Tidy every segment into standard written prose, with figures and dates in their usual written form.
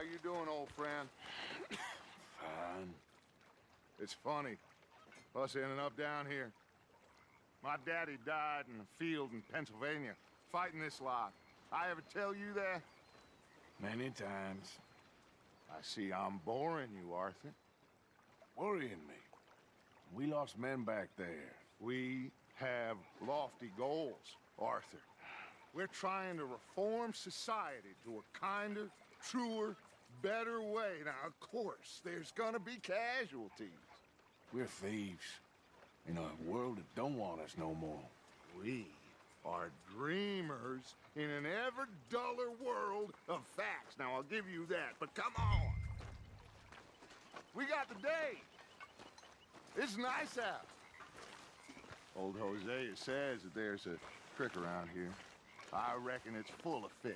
you doing, old friend? Fine. It's funny, us ending up down here. My daddy died in a field in Pennsylvania, fighting this lot. I ever tell you that? Many times. I see I'm boring you, Arthur. Worrying me. We lost men back there. We have lofty goals, Arthur. We're trying to reform society to a kinder, truer, better way. Now, of course, there's gonna be casualties. We're thieves. In a world that don't want us no more. We are dreamers in an ever duller world of facts. Now, I'll give you that, but come on. We got the day. It's nice out. Old Hosea says that there's a trick around here. I reckon it's full of fish.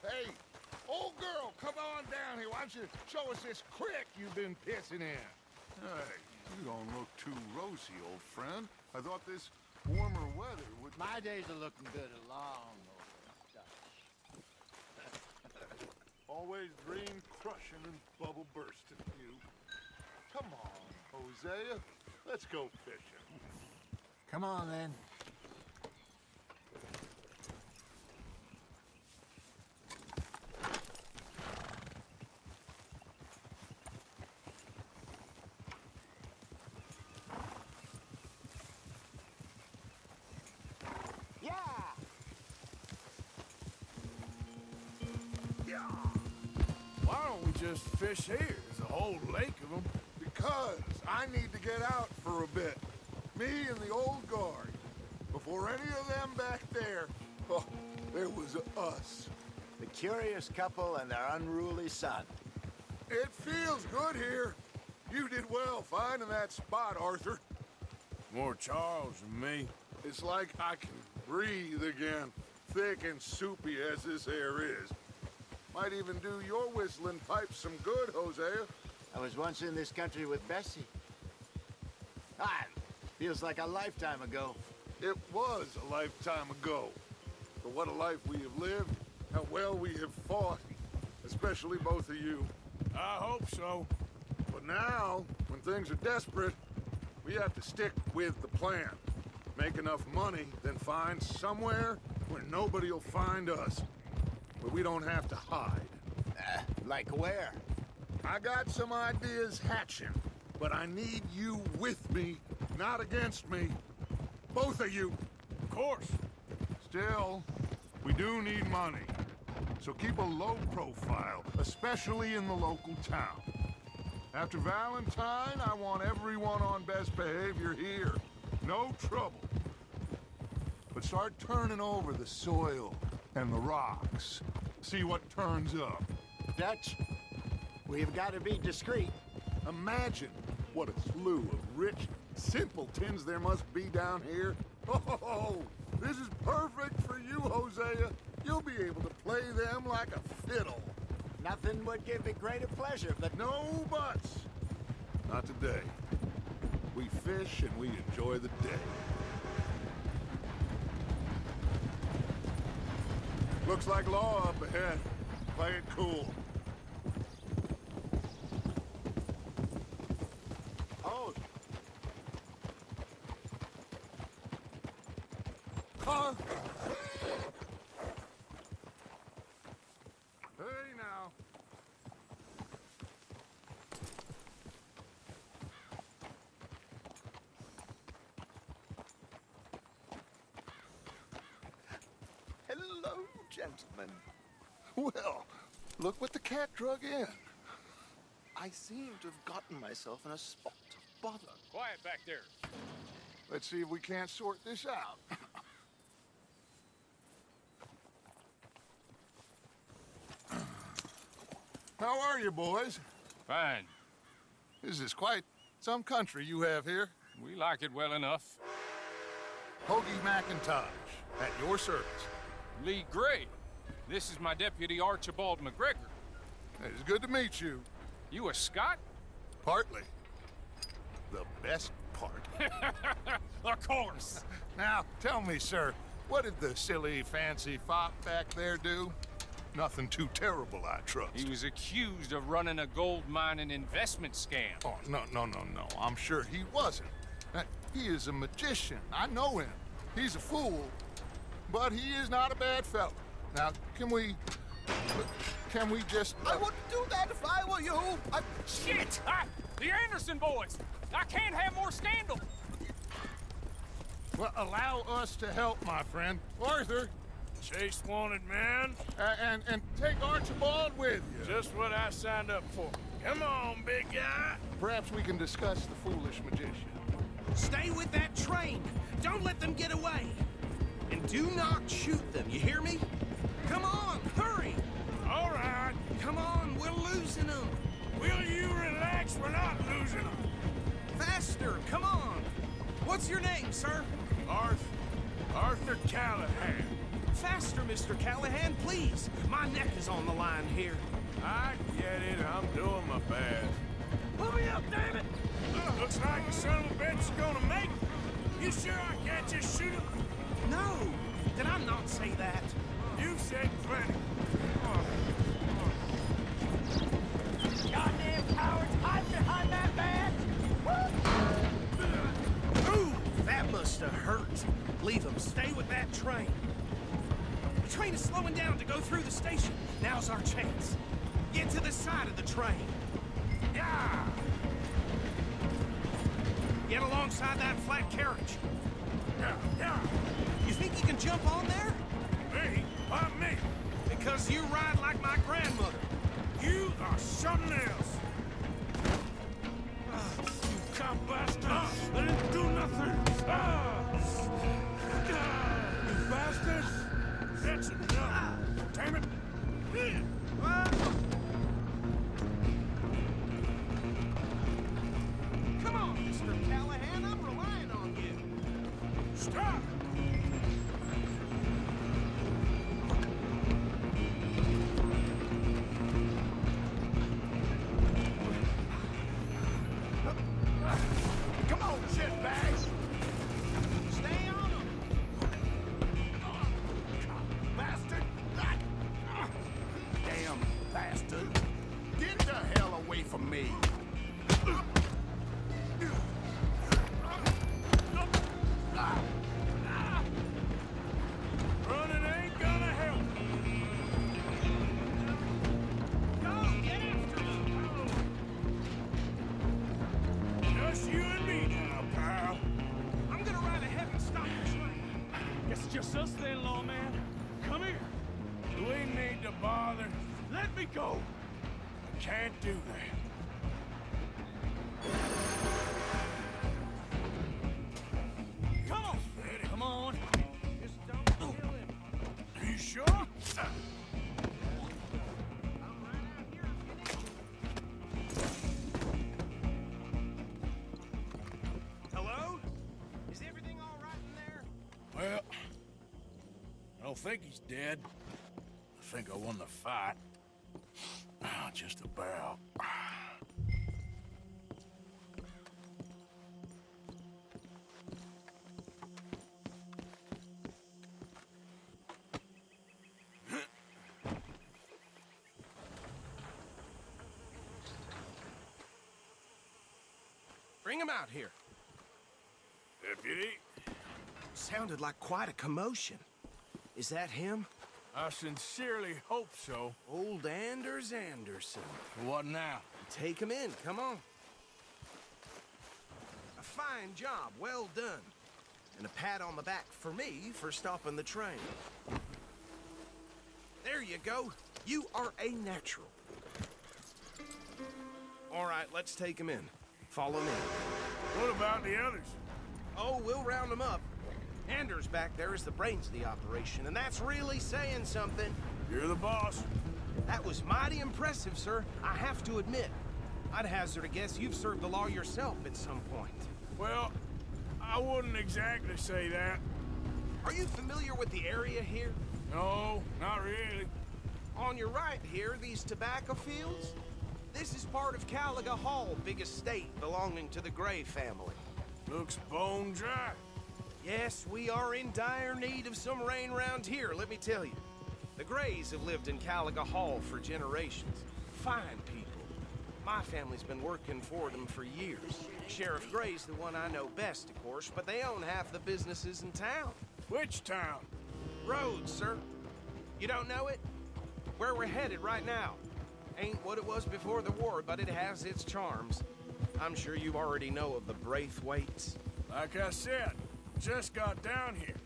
Hey, old girl, come on down here. Why don't you show us this creek you've been pissing in? Hey, you don't look too rosy, old friend. I thought this warmer weather would... My days are looking good along over. Always dream crushing and bubble bursting you. Come on, Hosea. Let's go fishing. Come on, then. Why don't we just fish here? There's a whole lake of them. Because I need to get out for a bit. Me and the old guard. Before any of them back there, oh, there was us. The curious couple and their unruly son. It feels good here. You did well finding that spot, Arthur. More Charles than me. It's like I can breathe again, thick and soupy as this air is. Might even do your whistling pipes some good, Hosea. I was once in this country with Bessie. Ah, feels like a lifetime ago. It was a lifetime ago. But what a life we have lived, how well we have fought, especially both of you. I hope so. But now, when things are desperate, we have to stick with the plan. Make enough money, then find somewhere where nobody will find us. Where we don't have to hide. Like where? I got some ideas hatching, but I need you with me, not against me. Both of you. Of course. Still, we do need money. So keep a low profile, especially in the local town. After Valentine, I want everyone on best behavior here. No trouble. But start turning over the soil and the rocks. See what turns up. Dutch, we've got to be discreet. Imagine what a slew of rich simpletons there must be down here. Oh, this is perfect for you, Hosea. You'll be able to play them like a fiddle. Nothing would give me greater pleasure, but No buts. Not today. We fish and we enjoy the day. Looks like law up ahead. Play it cool. oh, Huh? Hey now. hello, gentlemen. Well, look what the cat drug in. I seem to have gotten myself in a spot of bother. Quiet back there. Let's see if we can't sort this out. How are you, boys? Fine. This is quite some country you have here. We like it well enough. Hoagie McIntosh, at your service. Lee Gray. This is my deputy Archibald McGregor. It's good to meet you. You a Scot? Partly. The best part. Of course. Now, tell me, sir, what did the silly, fancy fop back there do? Nothing too terrible, I trust. He was accused of running a gold mining investment scam. Oh, no. I'm sure he wasn't. He is a magician. I know him. He's a fool, but he is not a bad fellow. Now, can we just... I wouldn't do that if I were you. Shit! The Anderson boys! I can't have more scandal! Well, allow us to help, my friend. Arthur, Chase wanted, man. and take Archibald with you. Just what I signed up for. Come on, big guy. Perhaps we can discuss the foolish magician. Stay with that train. Don't let them get away. And do not shoot them, you hear me? Come on, hurry! All right. Come on, we're losing them. Will you relax? We're not losing them. Faster, come on. What's your name, sir? Arthur Callahan. Faster, Mr. Callahan, please. My neck is on the line here. I get it. I'm doing my best. Pull me up, damn it! Looks like the son of a bitch is gonna make it. You sure I can't just shoot him? No, did I not say that? You've said plenty. Goddamn cowards, hide behind that badge! Ooh, that must have hurt. Leave them. Stay with that train. The train is slowing down to go through the station. Now's our chance. Get to the side of the train. Yeah! Get alongside that flat carriage. Yeah. You think you can jump on there? Me? Why me? Because you ride like my grandmother. You are something else. You cop bastard! They didn't do nothing! You bastard! That's enough! Damn it! Come on, Mr. Callahan, I'm relying on you. Stop! Come on, shitbags. Stay on them. Bastard. Damn bastard. Get the hell away from me. Running ain't gonna help. Go, get after him. Just you and me now, pal. I'm gonna ride ahead and stop the train. Guess it's just us then, lawman. Come here. Do we need to bother? Let me go. I can't do that. Come on. Come on. Just don't kill him. Are you sure? I'll ride out here if you need me. Hello? Is everything all right in there? Well, I don't think he's dead. I think I won the fight. Just about. Bring him out here. Deputy, Sounded like quite a commotion. Is that him? I sincerely hope so. Old Anders Anderson. What now? Take him in, come on. A fine job, well done. And a pat on the back for me for stopping the train. There you go. You are a natural. All right, let's take him in. Follow me. What about the others? Oh, we'll round them up. Anders back there is the brains of the operation, and that's really saying something. You're the boss. That was mighty impressive, sir. I have to admit. I'd hazard a guess you've served the law yourself at some point. Well, I wouldn't exactly say that. Are you familiar with the area here? No, not really. On your right here, these tobacco fields? This is part of Caliga Hall, big estate belonging to the Gray family. Looks bone dry. Yes, we are in dire need of some rain round here, let me tell you. The Grays have lived in Caliga Hall for generations. Fine people. My family's been working for them for years. Sheriff Gray's the one I know best, of course, but they own half the businesses in town. Which town? Rhodes, sir. You don't know it? Where we're headed right now. Ain't what it was before the war, but it has its charms. I'm sure you already know of the Braithwaites. Like I said, just got down here.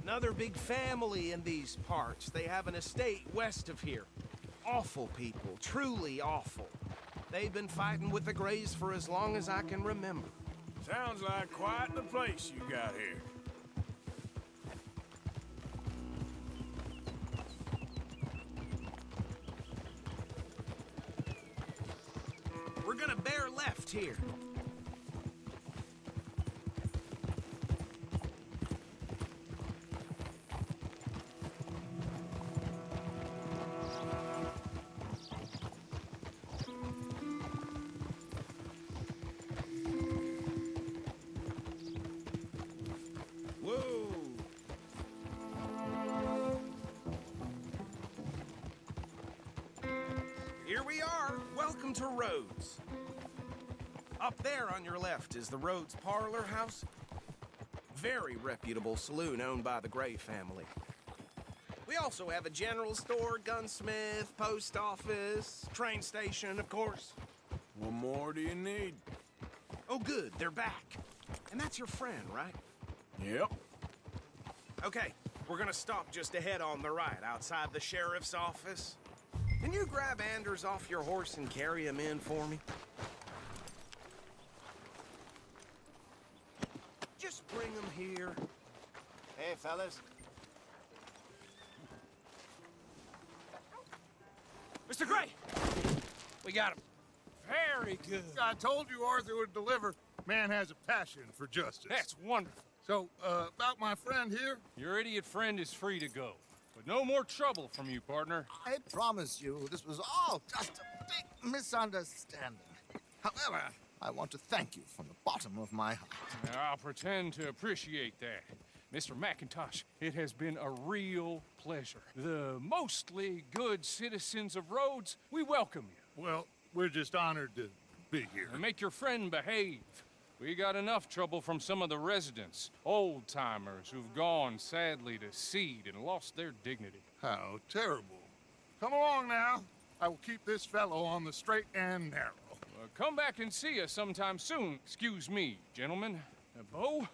Another big family in these parts. They have an estate west of here. Awful people, truly awful. They've been fighting with the Grays for as long as I can remember. Sounds like quite the place you got here. We're gonna bear left here. Whoa! Here we are. Welcome to Rhodes. Up there on your left is the Rhodes Parlor House. Very reputable saloon owned by the Gray family. We also have a general store, gunsmith, post office, train station, of course. What more do you need? Oh, good, they're back. And that's your friend, right? Yep. Okay, we're gonna stop just ahead on the right, outside the sheriff's office. Can you grab Anders off your horse and carry him in for me? Just bring him here. Hey, fellas. Mr. Gray! We got him. Very good. I told you Arthur would deliver. Man has a passion for justice. That's wonderful. So, about my friend here? Your idiot friend is free to go. But no more trouble from you, partner. I promise you, this was all just a big misunderstanding. However, I want to thank you from the bottom of my heart. I'll pretend to appreciate that. Mr. McIntosh, it has been a real pleasure. The mostly good citizens of Rhodes, we welcome you. Well, we're just honored to be here. And make your friend behave. We got enough trouble from some of the residents, old-timers who've gone, sadly, to seed and lost their dignity. How terrible. Come along now. I will keep this fellow on the straight and narrow. Come back and see us sometime soon. Excuse me, gentlemen. Bo,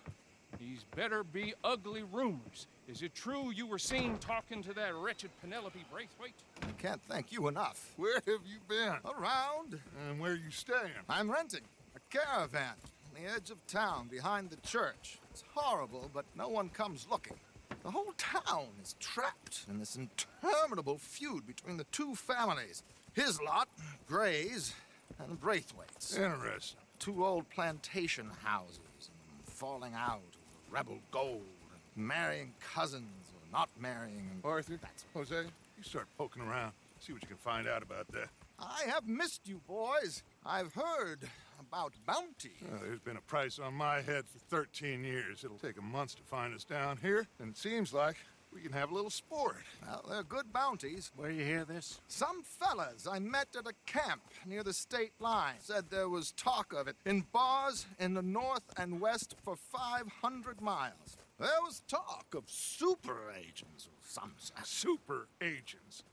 these better be ugly rumors. Is it true you were seen talking to that wretched Penelope Braithwaite? I can't thank you enough. Where have you been? Around, And where you staying? I'm renting a caravan on the edge of town behind the church. It's horrible, but no one comes looking. The whole town is trapped in this interminable feud between the two families. His lot, Gray's, and Braithwaite's. Interesting. Two old plantation houses, and falling out over rebel gold, and marrying cousins or not marrying. And Arthur, Jose, you start poking around. See what you can find out about that. I have missed you, boys. I've heard about bounty. There's been a price on my head for 13 years. It'll take 'em months to find us down here, and it seems like we can have a little sport. Well, they're good bounties. Where you hear this? Some fellas I met at a camp near the state line said there was talk of it in bars in the north and west for 500 miles. There was talk of super agents or some such. Super agents.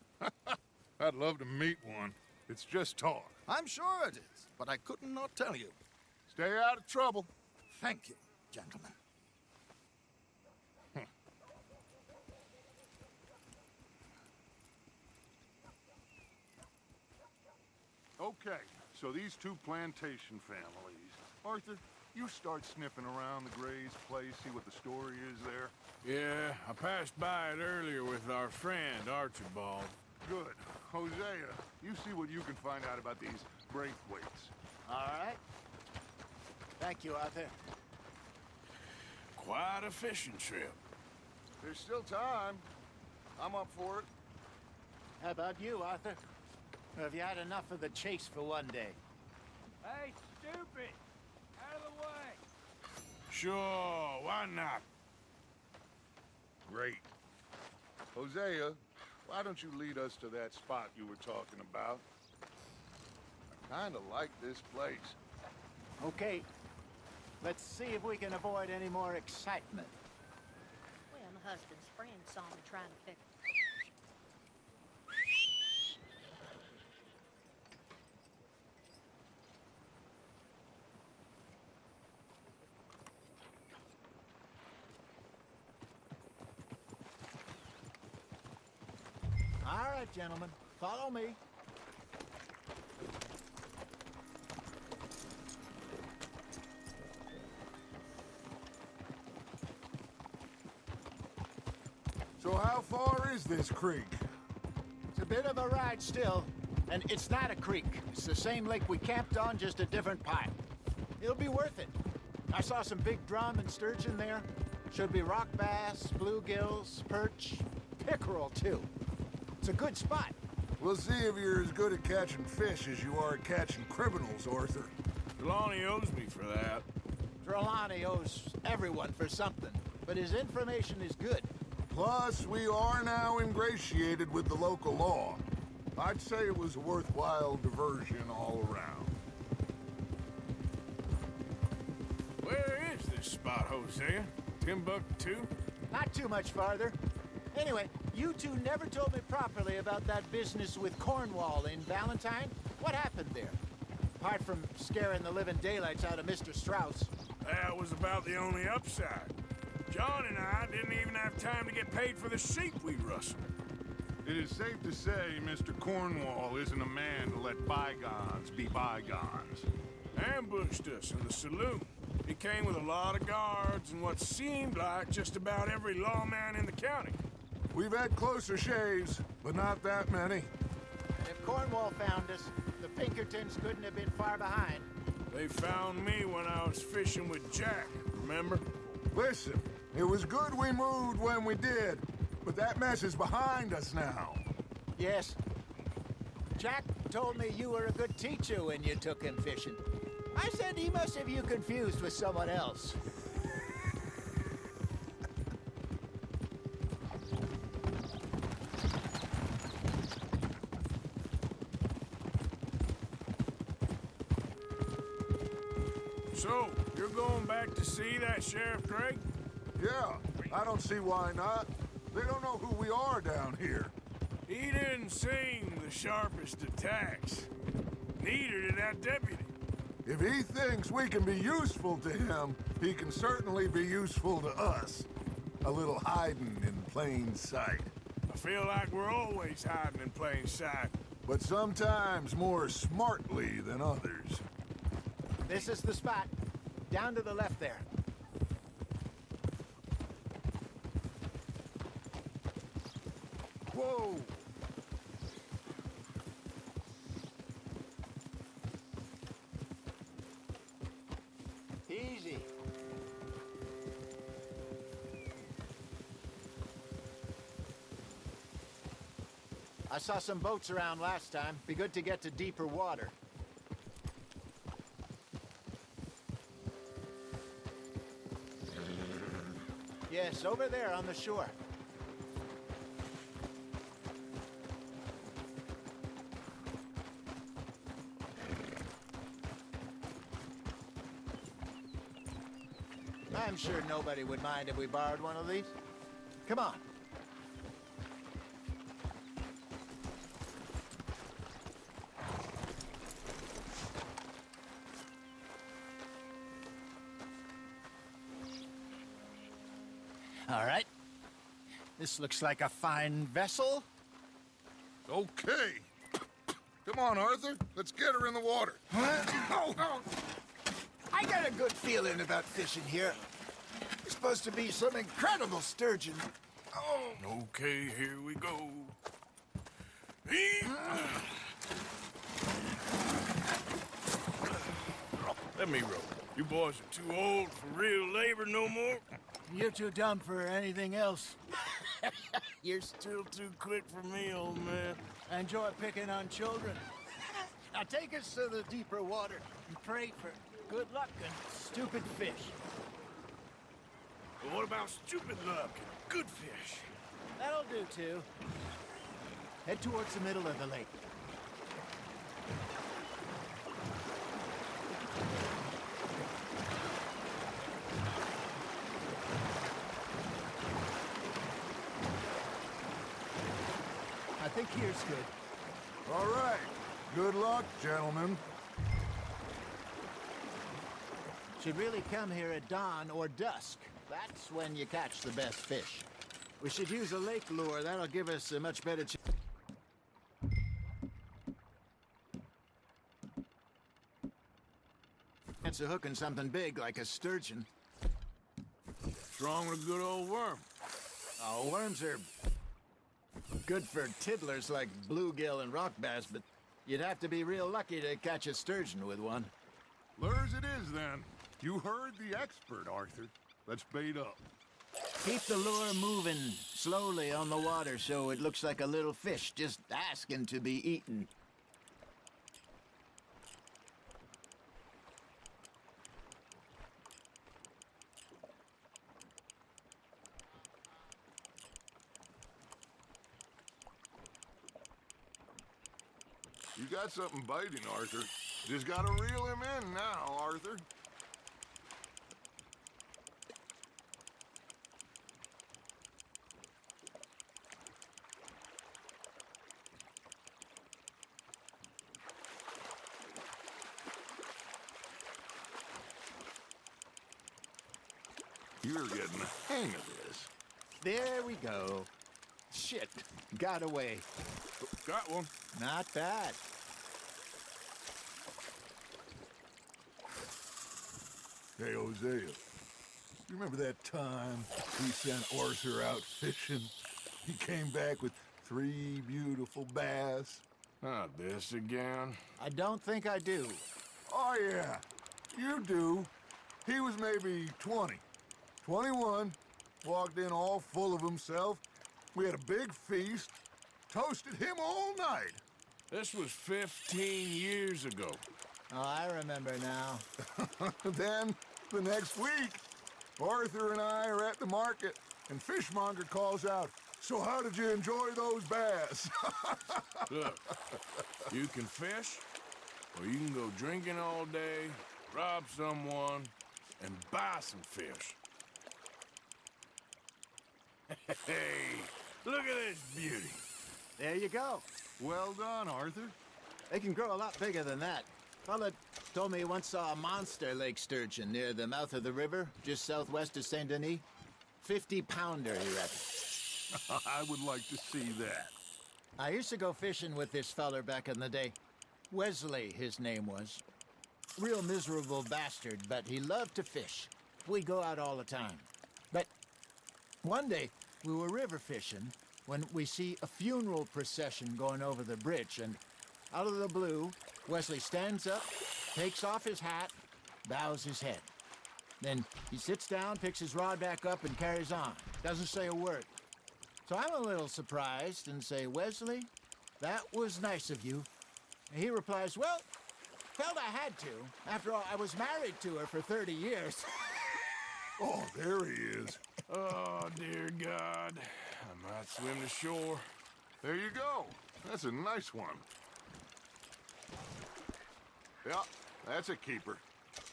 I'd love to meet one. It's just talk. I'm sure it is, but I couldn't not tell you. Stay out of trouble. Thank you, gentlemen. Okay, so these two plantation families. Arthur, you start sniffing around the Gray's place, see what the story is there. Yeah, I passed by it earlier with our friend, Archibald. Good. Hosea, you see what you can find out about these Braithwaites. All right. Thank you, Arthur. Quite a fishing trip. There's still time. I'm up for it. How about you, Arthur? Or have you had enough of the chase for one day? Hey, stupid! Out of the way! Sure, why not? Great. Hosea, why don't you lead us to that spot you were talking about? I kinda like this place. Okay. Let's see if we can avoid any more excitement. Well, my husband's friend saw me trying to fix. All right, gentlemen. Follow me. So how far is this creek? It's a bit of a ride still, and it's not a creek. It's the same lake we camped on, just a different part. It'll be worth it. I saw some big drum and sturgeon there. Should be rock bass, bluegills, perch, pickerel, too. It's a good spot. We'll see if you're as good at catching fish as you are at catching criminals, Arthur. Trelawney owes me for that. Trelawney owes everyone for something, but his information is good. Plus, we are now ingratiated with the local law. I'd say it was a worthwhile diversion all around. Where is this spot, Hosea? Timbuktu? Not too much farther. Anyway, you two never told me properly about that business with Cornwall in Valentine. What happened there? Apart from scaring the living daylights out of Mr. Strauss. That was about the only upside. John and I didn't even have time to get paid for the sheep we rustled. It is safe to say Mr. Cornwall isn't a man to let bygones be bygones. Ambushed us in the saloon. He came with a lot of guards and what seemed like just about every lawman in the county. We've had closer shaves, but not that many. And if Cornwall found us, the Pinkertons couldn't have been far behind. They found me when I was fishing with Jack, remember? Listen, it was good we moved when we did, but that mess is behind us now. Yes. Jack told me you were a good teacher when you took him fishing. I said he must have you confused with someone else. So, you're going back to see that Sheriff Drake? Yeah, I don't see why not. They don't know who we are down here. He didn't seem the sharpest attacks. Neither did that deputy. If he thinks we can be useful to him, he can certainly be useful to us. A little hiding in plain sight. I feel like we're always hiding in plain sight. But sometimes more smartly than others. This is the spot. Down to the left there. Whoa! Easy. I saw some boats around last time. Be good to get to deeper water. Yes, over there on the shore. I'm sure nobody would mind if we borrowed one of these. Come on. All right. This looks like a fine vessel. Okay. Come on, Arthur. Let's get her in the water. I got a good feeling about fishing here. There's supposed to be some incredible sturgeon. Okay, here we go. Let me row. You boys are too old for real labor no more. You're too dumb for anything else. You're still too quick for me, old man. I enjoy picking on children. Now take us to the deeper water and pray for good luck and stupid fish. But what about stupid luck and good fish? That'll do, too. Head towards the middle of the lake. I think here's good. All right. Good luck, gentlemen. Should really come here at dawn or dusk. That's when you catch the best fish. We should use a lake lure. That'll give us a much better chance of hooking something big like a sturgeon. What's wrong with a good old worm? Oh, worms are good for tiddlers like bluegill and rock bass, but you'd have to be real lucky to catch a sturgeon with one. Lures it is, then. You heard the expert, Arthur. Let's bait up. Keep the lure moving slowly on the water so it looks like a little fish just asking to be eaten. You got something biting, Arthur. Just gotta reel him in now, Arthur. You're getting the hang of this. There we go. Shit, got away. Got one. Not bad. Hey, Hosea. You remember that time we sent Arthur out fishing? He came back with 3 beautiful bass. Not this again. I don't think I do. Oh, yeah. You do. He was maybe 20. 21. Walked in all full of himself. We had a big feast. Toasted him all night. This was 15 years ago. Oh, I remember now. Then, the next week, Arthur and I are at the market, and Fishmonger calls out, "So how did you enjoy those bass?" Look, you can fish, or you can go drinking all day, rob someone, and buy some fish. Hey, look at this beauty. There you go. Well done, Arthur. They can grow a lot bigger than that. Fella told me he once saw a monster lake sturgeon near the mouth of the river, just southwest of Saint Denis. 50-pounder, he reckons. I would like to see that. I used to go fishing with this feller back in the day. Wesley, his name was. Real miserable bastard, but he loved to fish. We'd go out all the time. But one day, we were river fishing when we see a funeral procession going over the bridge, and out of the blue, Wesley stands up, takes off his hat, bows his head. Then he sits down, picks his rod back up, and carries on. Doesn't say a word. So I'm a little surprised and say, "Wesley, that was nice of you." And he replies, "Well, felt I had to. After all, I was married to her for 30 years. Oh, there he is. Oh, dear God. I might swim to shore. There you go. That's a nice one. Yeah, that's a keeper.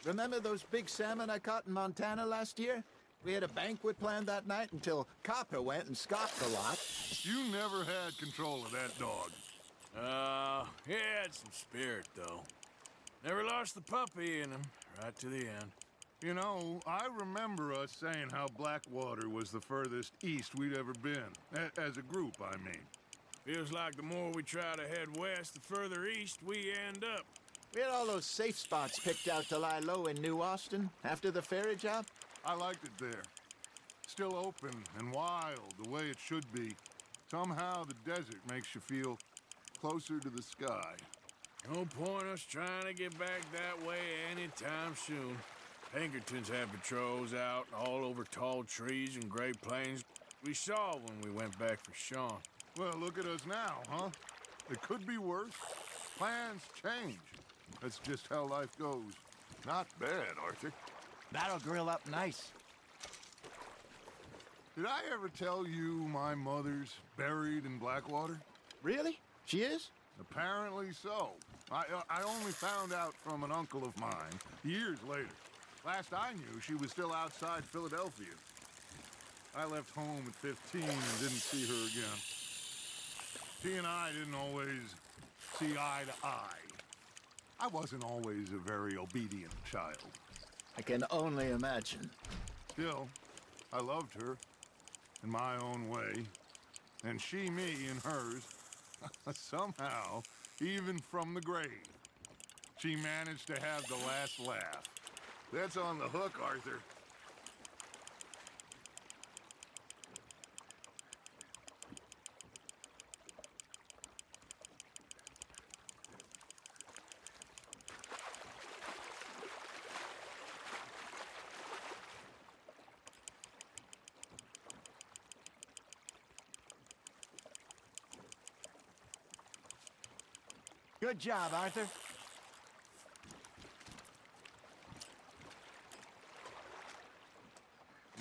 Remember those big salmon I caught in Montana last year? We had a banquet planned that night until Copper went and scoffed a lot. You never had control of that dog. He had some spirit, though. Never lost the puppy in him, right to the end. You know, I remember us saying how Blackwater was the furthest east we'd ever been. As a group, I mean. Feels like the more we try to head west, the further east we end up. We had all those safe spots picked out to lie low in New Austin after the ferry job. I liked it there. Still open and wild, the way it should be. Somehow the desert makes you feel closer to the sky. No point us trying to get back that way anytime soon. Pinkertons have patrols out all over tall trees and Great Plains. we saw when we went back for Sean. Well, look at us now, huh? It could be worse. Plans change. That's just how life goes. Not bad, Arthur. That'll grill up nice. Did I ever tell you my mother's buried in Blackwater? Really? She is? Apparently so. I only found out from an uncle of mine years later. Last I knew, she was still outside Philadelphia. I left home at 15 and didn't see her again. She and I didn't always see eye to eye. I wasn't always a very obedient child. I can only imagine. Still, I loved her in my own way, and she me in hers. Somehow, even from the grave, she managed to have the last laugh. That's on the hook, Arthur. Good job, Arthur.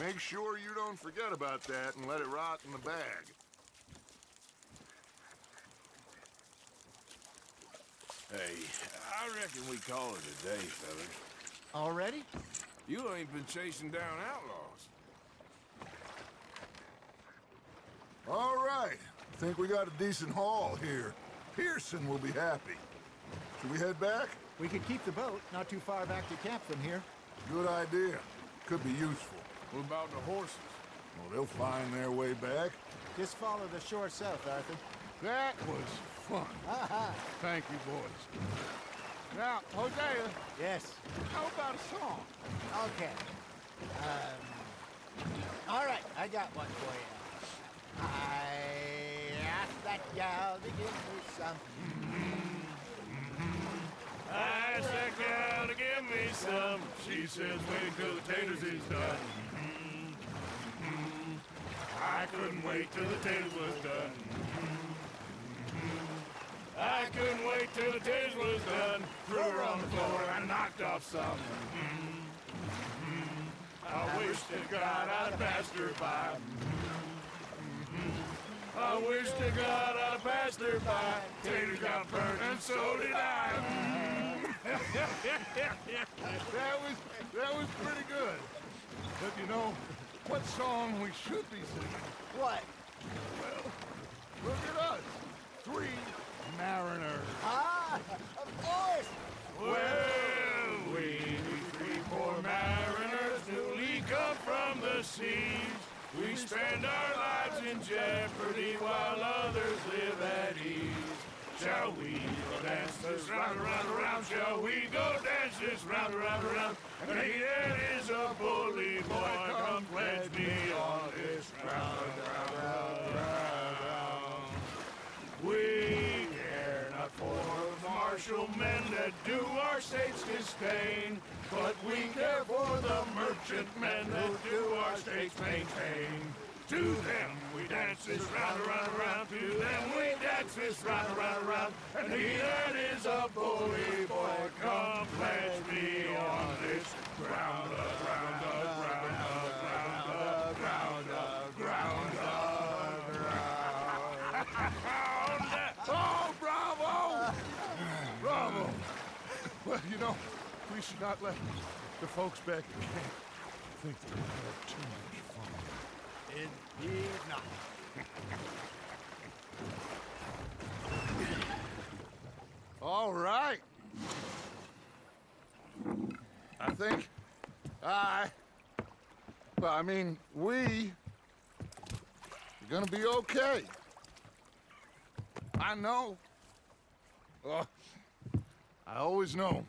Make sure you don't forget about that and let it rot in the bag. Hey, I reckon we call it a day, fellas. Already? You ain't been chasing down outlaws. All right. Think we got a decent haul here. Pearson will be happy. Should we head back? We could keep the boat not too far back to camp from here. Good idea. Could be useful. What about the horses? Well, they'll find their way back. Just follow the shore south, Arthur. That was fun. Aha! Thank you, boys. Now, Hosea, Yes. how about a song? Okay. All right, I got one for you. I asked that gal to give me some. I asked that gal to give me some. She says, wait till the taters is done. I couldn't wait till the taters was done. I couldn't wait till the taters was done. Threw her on the floor and knocked off some. I wish to God I'd passed her by. I wish to God I'd passed her by. Taters got burnt and so did I. That was pretty good. But you know, what song we should be singing? What? Well, look at us. 3 mariners. Ah, of course. Well, we 3 poor mariners newly come from the seas. We spend our lives in jeopardy while others live at ease. Shall we go dance this round, around, around? Shall we go dance this round, around, around? And he that is a bully boy, come pledge me on this round, round, round, round. We care not for the martial men that do our state's disdain, but we care for the merchant men that do our state's maintain. To them we dance this round, around, around. To them we dance this round, around, around. And he that is a bully boy, come pledge me on this ground up, ground up, ground up, ground up, ground up, ground up, ground up. Oh, bravo! Bravo! Well, you know, we should not let the folks back at camp think that we had too much fun. Indeed not. All right. I think we are gonna be okay. I know. I always know.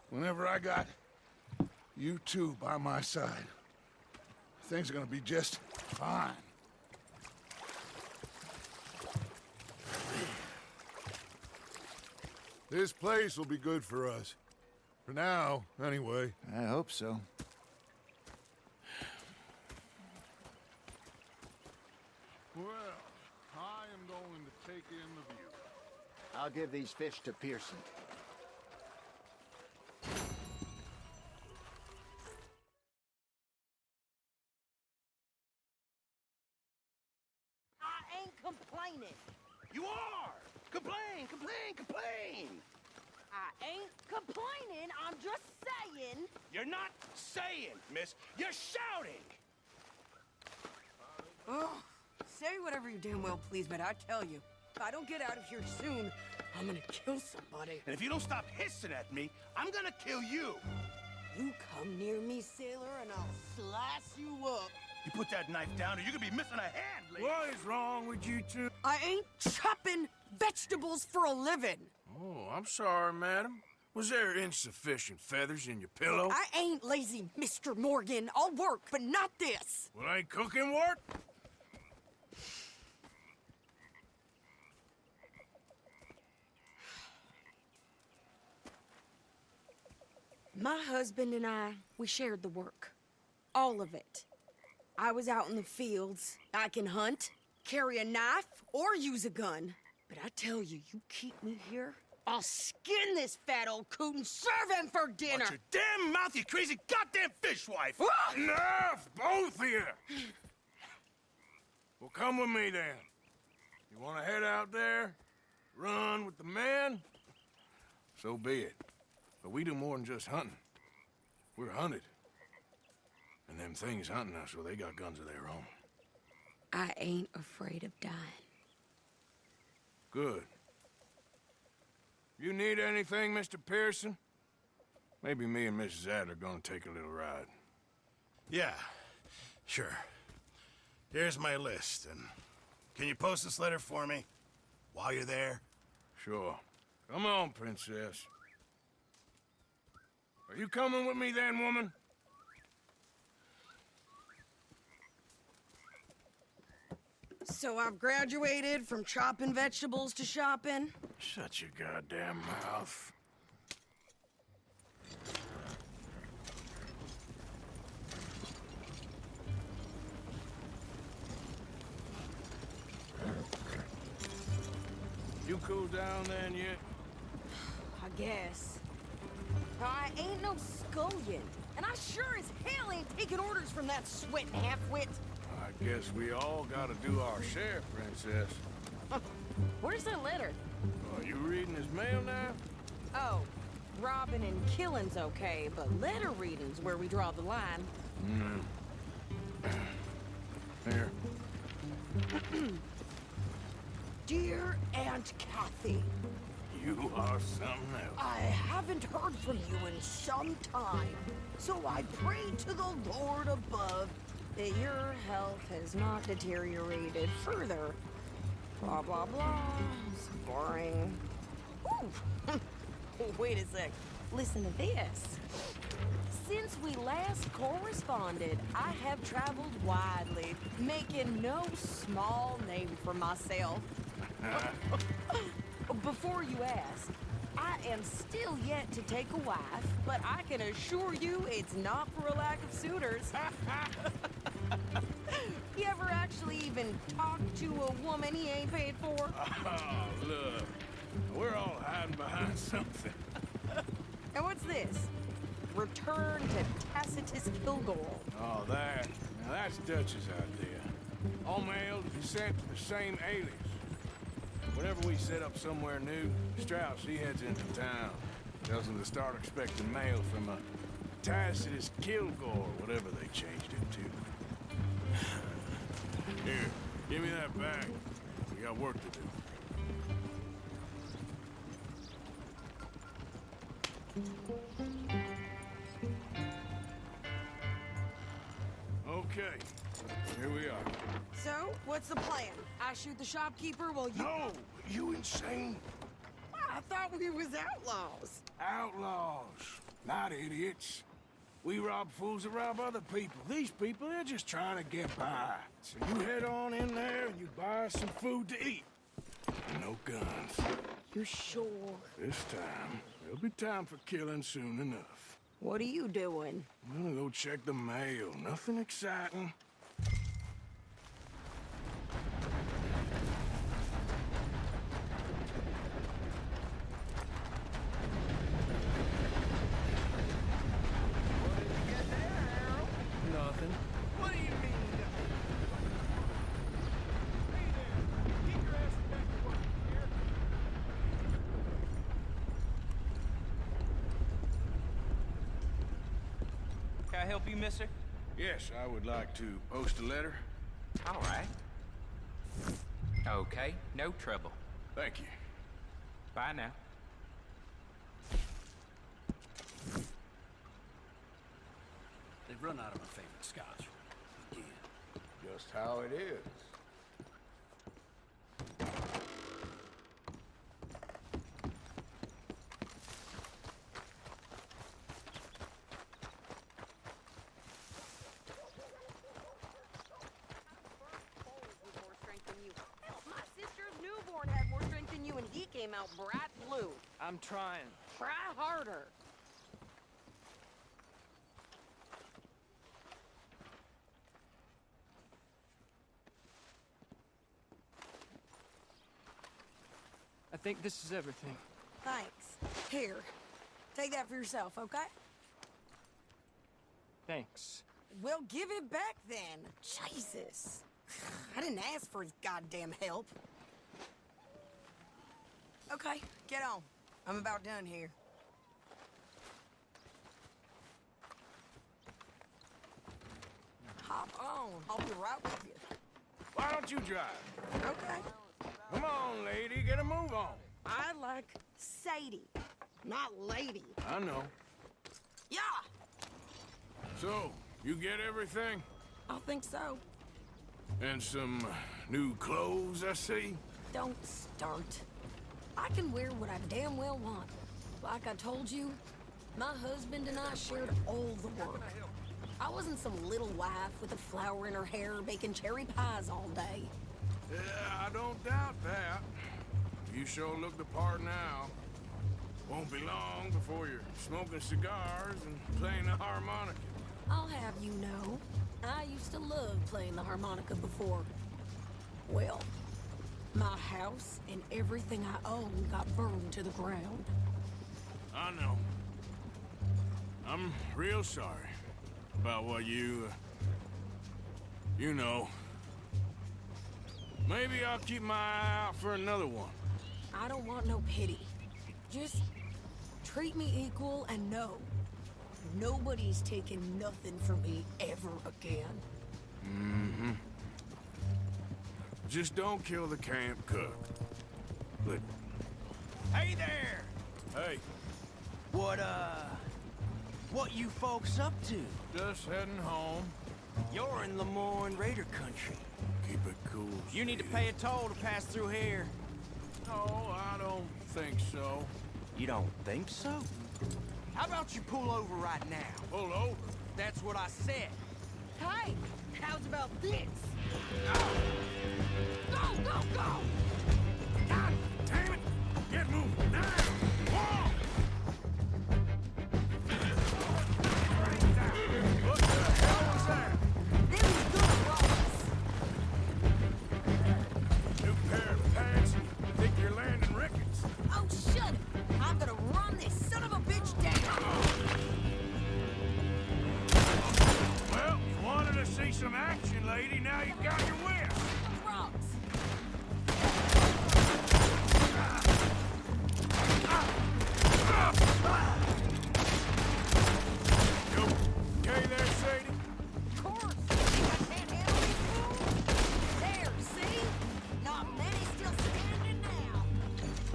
Whenever I got you two by my side, things are gonna be just fine. This place will be good for us. For now, anyway. I hope so. I'll give these fish to Pearson. I ain't complaining. You are! Complain, complain, complain! I ain't complaining. I'm just saying. You're not saying, miss. You're shouting! Oh, say whatever you damn well please, but I tell you, if I don't get out of here soon, I'm gonna kill somebody. And if you don't stop hissing at me, I'm gonna kill you! You come near me, sailor, and I'll slice you up. You put that knife down or you're gonna be missing a hand, lady! What is wrong with you two? I ain't chopping vegetables for a living. Oh, I'm sorry, madam. Was there insufficient feathers in your pillow? I ain't lazy, Mr. Morgan. I'll work, but not this. Well, ain't cooking work? My husband and I, we shared the work. All of it. I was out in the fields. I can hunt, carry a knife, or use a gun. But I tell you, you keep me here, I'll skin this fat old coot and serve him for dinner. Watch your damn mouth, you crazy goddamn fishwife! Enough, both of you! Well, come with me, then. You want to head out there? Run with the men? So be it. But we do more than just hunting. We're hunted. And them things hunting us, well, they got guns of their own. I ain't afraid of dying. Good. You need anything, Mr. Pearson? Maybe me and Mrs. Adler gonna take a little ride. Yeah, sure. Here's my list, and can you post this letter for me while you're there? Sure. Come on, princess. Are you coming with me then, woman? So I've graduated from chopping vegetables to shopping. Shut your goddamn mouth. You cool down then yet? I guess. I ain't no scullion, and I sure as hell ain't taking orders from that sweating half-wit. I guess we all gotta do our share, princess. Where's that letter? Are you reading his mail now? Oh, robbing and killing's okay, but letter reading's where we draw the line. Here. Dear Aunt Kathy, You are something else. I haven't heard from you in some time, so I pray to the Lord above that your health has not deteriorated further. Blah, blah, blah. It's boring. Ooh. Wait a sec. Listen to this. Since we last corresponded, I have traveled widely, making no small name for myself. Before you ask, I am still yet to take a wife, but I can assure you it's not for a lack of suitors. You ever actually even talked to a woman he ain't paid for? Oh, look. We're all hiding behind something. And what's this? Return to Tacitus Kilgore. Oh, that. Now, that's Dutch's idea. All mail to be sent to the same alias. Whenever we set up somewhere new, Strauss, he heads into town. Tells them to start expecting mail from a Tacitus Kilgore, whatever they changed it to. Here, give me that bag. We got work to do. Okay, here we are. So, what's the plan? I shoot the shopkeeper while you... No! You insane? I thought we was outlaws. Outlaws, not idiots. We rob fools that rob other people. These people, they're just trying to get by. So you head on in there and you buy some food to eat. And no guns. You sure? This time, there'll be time for killing soon enough. What are you doing? I'm gonna go check the mail. Nothing exciting. I help you, mister? Yes, I would like to post a letter. All right. Okay, no trouble. Thank you. Bye now. They've run out of my favorite scotch. Again. Just how it is. My sister's newborn had more strength than you, and he came out bright blue. I'm trying. Try harder. I think this is everything. Thanks. Here, take that for yourself, okay? Thanks. Well, give it back then. Jesus. I didn't ask for his goddamn help. Okay, get on. I'm about done here. Hop on. I'll be right with you. Why don't you drive? Okay. Come on, lady, get a move on. I like Sadie, not lady. I know. Yeah, So, you get everything? I think so. And some new clothes, I see? Don't start. I can wear what I damn well want. Like I told you, my husband and I shared all the work. I wasn't some little wife with a flower in her hair baking cherry pies all day. Yeah, I don't doubt that. You sure look the part now. Won't be long before you're smoking cigars and playing the harmonica. I'll have you know, I used to love playing the harmonica before. Well, my house and everything I own got burned to the ground. I know. I'm real sorry about what you know. Maybe I'll keep my eye out for another one. I don't want no pity. Just treat me equal and know nobody's taking nothing from me ever again. Mm-hmm. Just don't kill the camp cook. But Hey there! hey, What you folks up to? just heading home. You're in Lemoyne Raider country. Keep it cool. You need to Steve. pay a toll to pass through here. No, I don't think so. You don't think so? How about you pull over right now? Pull over. That's what I said. Hey, how's about this? Go, go, go! God damn it! Get moving now! Whoa! What the hell was that? Them is good roads. New pair of pants? Think you're landing Ricketts? Oh, shut it. I'm gonna run this son of a bitch down. Well, you wanted to see some action, lady. Now you got your wish. Rocks. You okay there, Sadie? Of course. I can't handle these fools. There, see? Not many still standing now.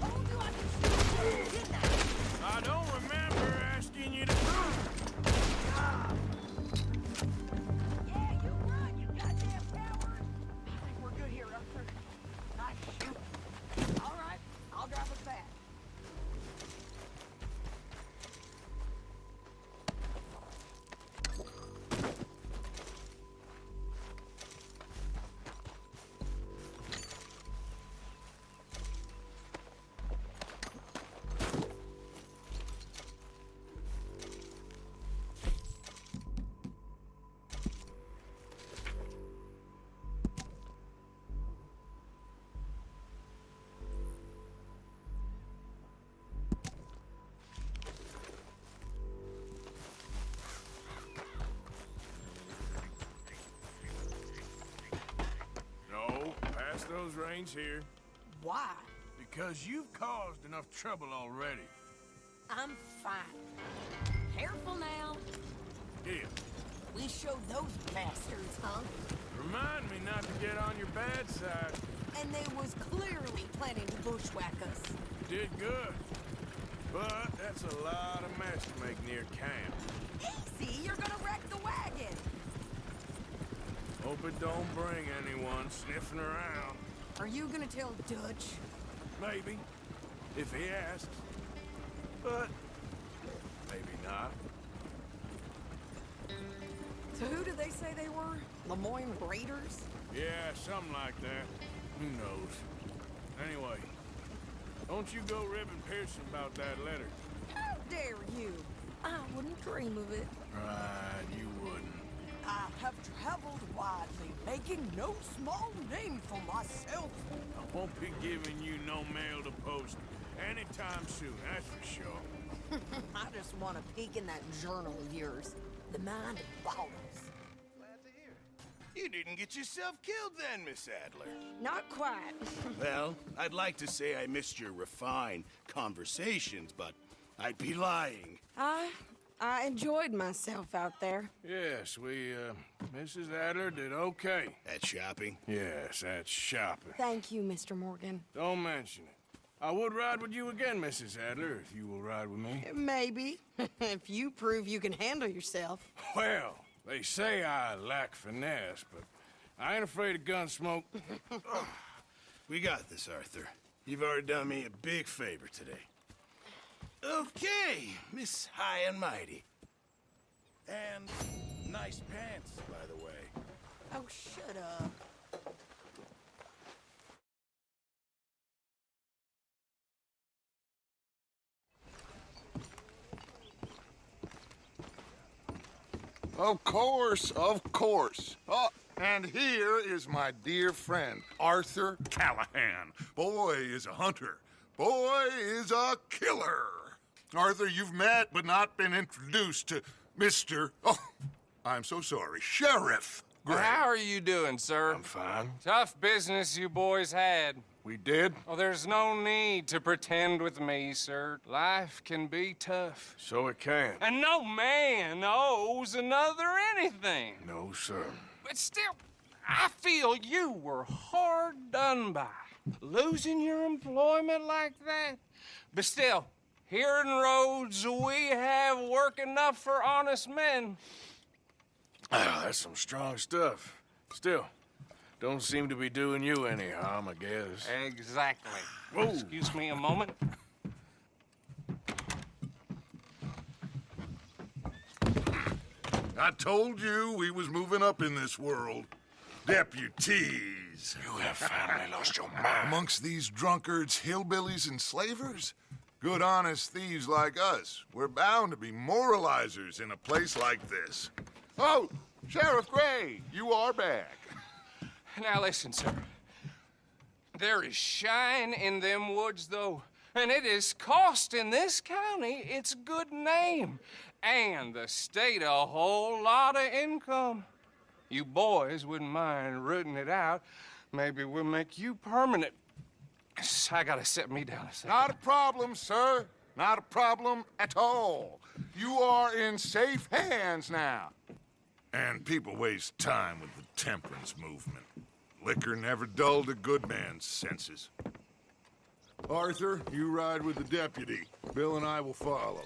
Told you I could shoot you, didn't I? I don't remember asking you to prove. Yeah, you run, you goddamn coward. I think we're good here, Arthur. Nice shoot. All right, I'll drive us back. No, pass those reins here. Why? Because you've caused enough trouble already. I'm fine. Careful now. Here, We showed those bastards, huh? remind me not to get on your bad side. And they was clearly planning to bushwhack us. You did good. But that's a lot of mess to make near camp. Easy, you're gonna wreck the wagon. Hope it don't bring anyone sniffing around. Are you gonna tell Dutch? Maybe, if he asks. But maybe not. So who did they say they were? Lemoyne Raiders? Yeah, something like that. Who knows? Anyway, don't you go ribbing Pearson about that letter. How dare you? I wouldn't dream of it. Right, you wouldn't. I have traveled widely, making no small name for myself. I won't be giving you no mail to post anytime soon, that's for sure. I just want to peek in that journal of yours. The Mind of Ballers. You didn't get yourself killed then, Miss Adler. Not quite. Well, I'd like to say I missed your refined conversations, but I'd be lying. I enjoyed myself out there. Yes, Mrs. Adler did okay. At shopping? Yes, that's shopping. Thank you, Mr. Morgan. Don't mention it. I would ride with you again, Mrs. Adler, if you will ride with me. Maybe. If you prove you can handle yourself. Well, they say I lack finesse, but I ain't afraid of gun smoke. We got this, Arthur. You've already done me a big favor today. Okay, Miss High and Mighty. And nice pants, by the way. Oh, shut up. Of course, of course. Oh, and here is my dear friend, Arthur Callahan. Boy is a hunter. Boy is a killer. Arthur, you've met but not been introduced to Mr. Oh, I'm so sorry, Sheriff Gray. How are you doing, sir? I'm fine. Tough business you boys had. We did? Oh, there's no need to pretend with me, sir. Life can be tough. So it can. And no man owes another anything. No, sir. But still, I feel you were hard done by. Losing your employment like that. But still, here in Rhodes, we have work enough for honest men. Ah, that's some strong stuff. Still, don't seem to be doing you any harm, I guess. Exactly. Whoa. Excuse me a moment. I told you we was moving up in this world. Deputies. You have finally lost your mind. Amongst these drunkards, hillbillies, and slavers? Good, honest thieves like us. We're bound to be moralizers in a place like this. Oh, Sheriff Gray, you are back. Now listen, sir. There is shine in them woods, though, and it is costing this county its good name and the state a whole lot of income. You boys wouldn't mind rooting it out. Maybe we'll make you permanent. I gotta set me down a second. Not a problem, sir. Not a problem at all. You are in safe hands now. And people waste time with the temperance movement. Liquor never dulled a good man's senses. Arthur, you ride with the deputy. Bill and I will follow.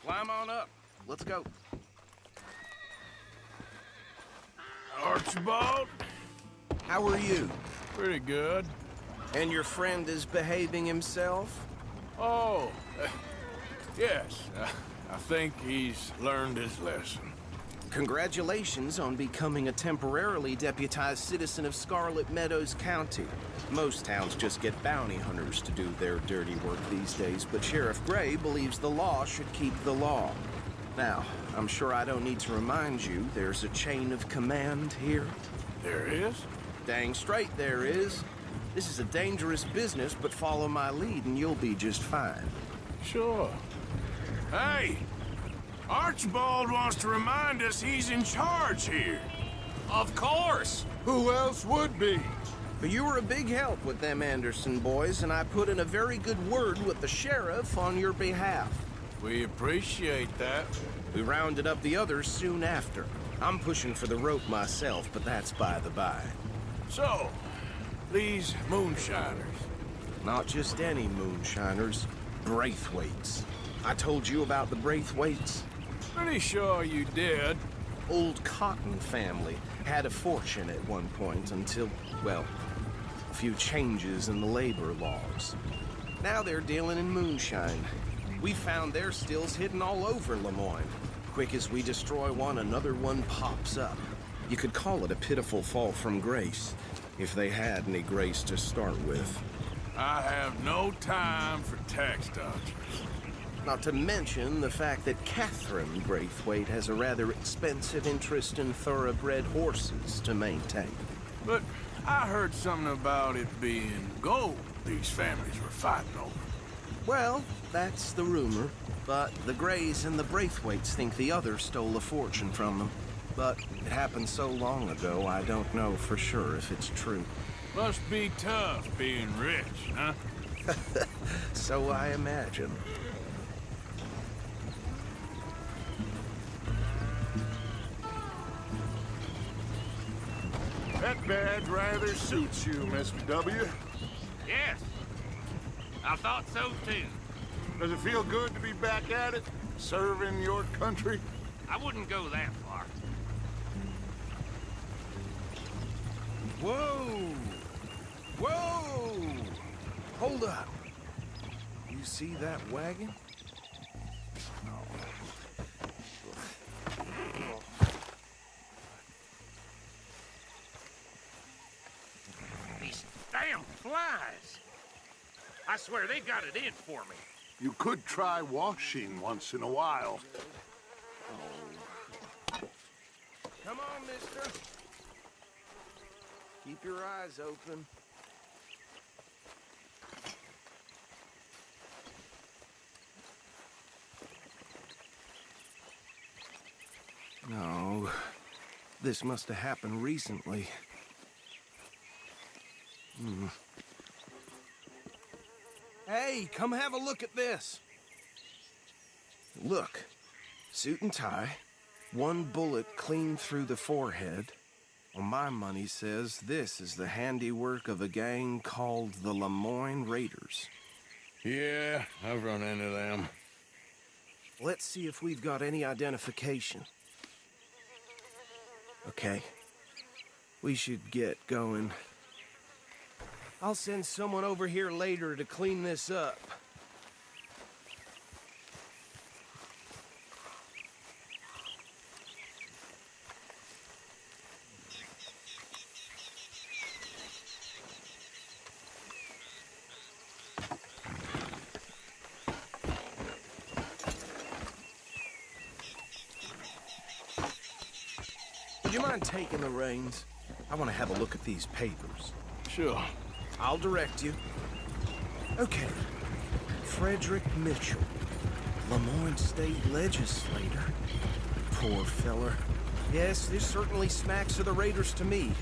Climb on up. Let's go. Archibald? How are you? Pretty good. And your friend is behaving himself? Oh, yes. I think he's learned his lesson. Congratulations on becoming a temporarily deputized citizen of Scarlet Meadows County. Most towns just get bounty hunters to do their dirty work these days, but Sheriff Gray believes the law should keep the law. Now, I'm sure I don't need to remind you there's a chain of command here. There is? Dang straight there is. This is a dangerous business, but follow my lead and you'll be just fine. Sure. Hey! Archibald wants to remind us he's in charge here. Of course! Who else would be? But you were a big help with them Anderson boys, and I put in a very good word with the sheriff on your behalf. We appreciate that. We rounded up the others soon after. I'm pushing for the rope myself, but that's by the by. So, these moonshiners. Not just any moonshiners, Braithwaites. I told you about the Braithwaites? Pretty sure you did. Old Cotton family had a fortune at one point until, well, a few changes in the labor laws. Now they're dealing in moonshine. We found their stills hidden all over Lemoyne. Quick as we destroy one, another one pops up. You could call it a pitiful fall from grace, if they had any grace to start with. I have no time for tax dodgers. Not to mention the fact that Catherine Braithwaite has a rather expensive interest in thoroughbred horses to maintain. But I heard something about it being gold these families were fighting over. Well, that's the rumor. But the Greys and the Braithwaites think the others stole a fortune from them. But it happened so long ago, I don't know for sure if it's true. Must be tough being rich, huh? So I imagine. That badge rather suits you, Mr. W. Yes. I thought so, too. Does it feel good to be back at it, serving your country? I wouldn't go that far. Whoa! Whoa! Hold up. You see that wagon? These damn flies. I swear they got it in for me. You could try washing once in a while. Come on, mister. Keep your eyes open. No, this must have happened recently. Hey, come have a look at this. Look, suit and tie, one bullet clean through the forehead. Well, my money says this is the handiwork of a gang called the Lemoyne Raiders. Yeah, I've run into them. Let's see if we've got any identification. Okay. We should get going. I'll send someone over here later to clean this up. Would you mind taking the reins? I want to have a look at these papers. Sure. I'll direct you. Okay. Frederick Mitchell, Lemoyne State Legislator. Poor feller. Yes, this certainly smacks of the Raiders to me.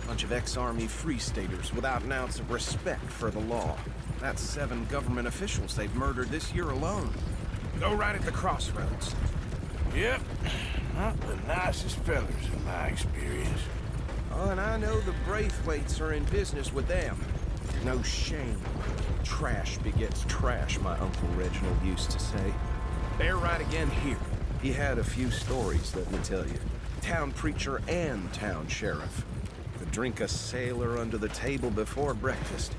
Bunch of ex-Army Free Staters without an ounce of respect for the law. That's 7 government officials they've murdered this year alone. Go right at the crossroads. Yep. Not the nicest fellers in my experience. Oh, and I know the Braithwaites are in business with them. No shame. Trash begets trash, my Uncle Reginald used to say. They're right again here. He had a few stories, let me tell you. Town preacher and town sheriff. Could drink a sailor under the table before breakfast.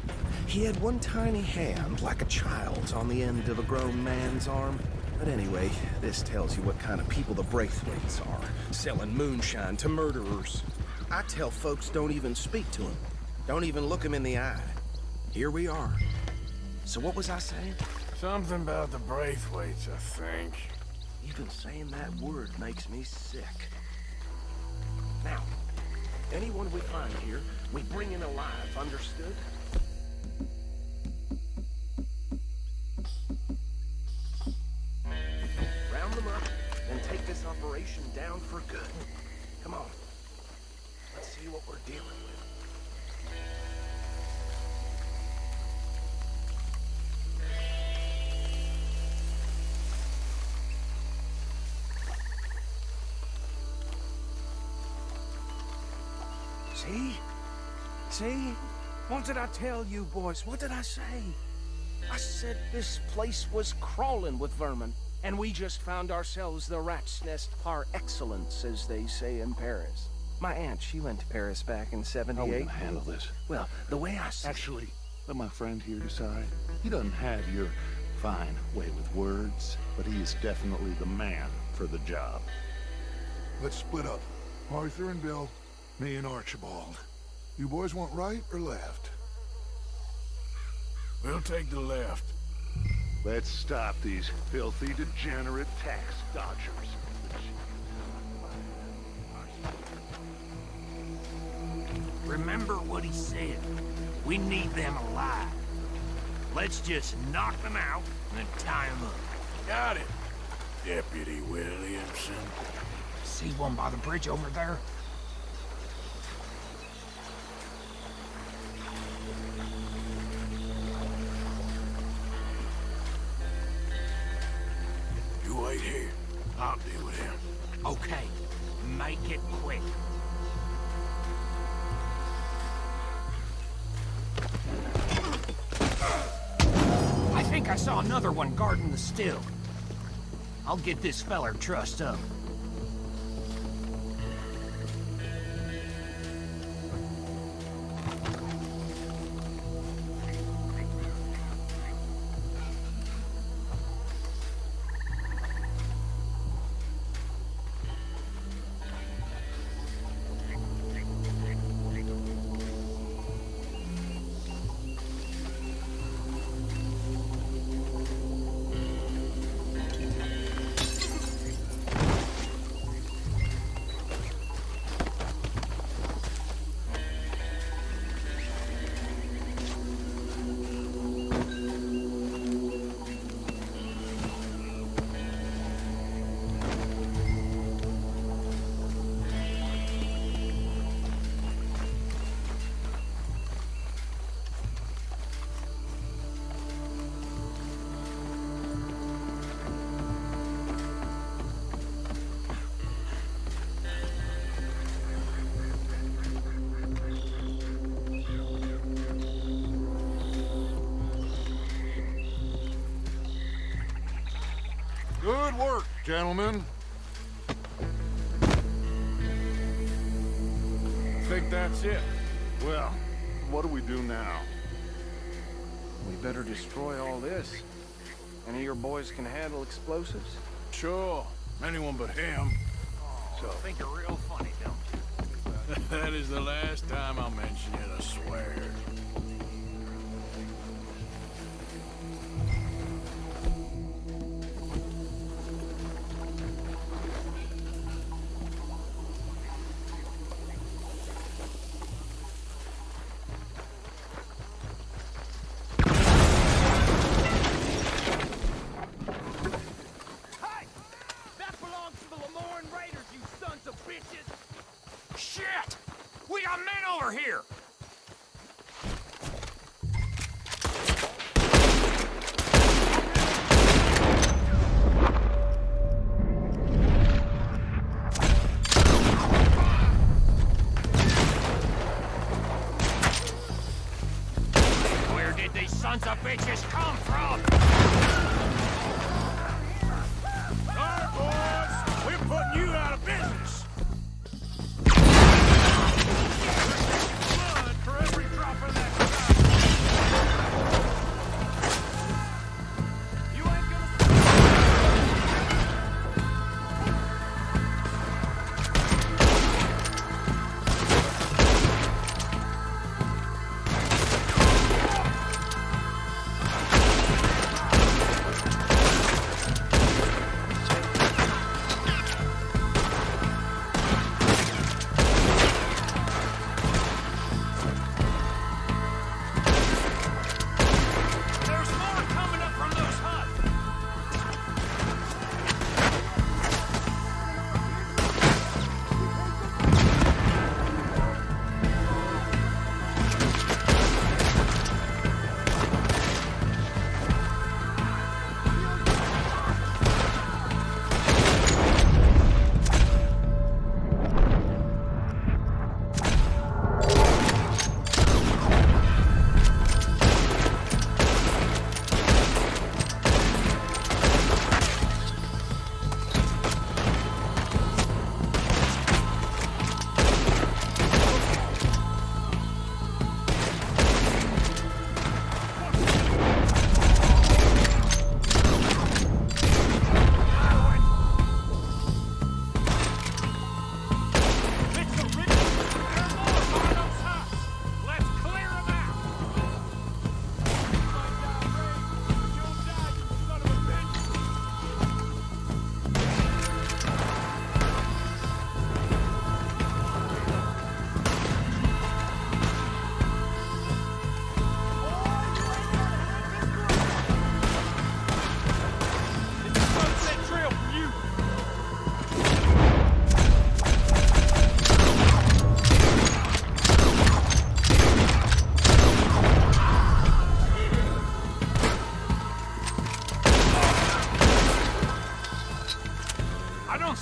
He had one tiny hand, like a child's, on the end of a grown man's arm. But anyway, this tells you what kind of people the Braithwaites are. Selling moonshine to murderers. I tell folks don't even speak to him. Don't even look him in the eye. Here we are. So what was I saying? Something about the Braithwaites, I think. Even saying that word makes me sick. Now, anyone we find here, we bring in alive, understood? Round them up, and take this operation down for good. Come on. Let's see what we're dealing with. See? See? What did I tell you, boys? What did I say? I said this place was crawling with vermin, and we just found ourselves the rat's nest par excellence, as they say in Paris. My aunt, she went to Paris back in '78. How are we gonna handle this? Well, the way I see Actually, let my friend here decide. He doesn't have your fine way with words, but he is definitely the man for the job. Let's split up. Arthur and Bill, me and Archibald. You boys want right or left? We'll take the left. Let's stop these filthy, degenerate tax dodgers. Remember what he said. We need them alive. Let's just knock them out and tie them up. Got it, Deputy Williamson. See one by the bridge over there? You wait here. I'll deal with him. Okay, make it quick. I think I saw another one guarding the still. I'll get this feller trussed up. Good work, gentlemen. I think that's it. Well, what do we do now? we better destroy all this. Any of your boys can handle explosives? Sure. Anyone but him. So I think you're real funny, don't you? That is the last time I'll mention it, I swear. Shit! We got men over here! Where did these sons of bitches come from? Sorry, boys! We're putting you out of business!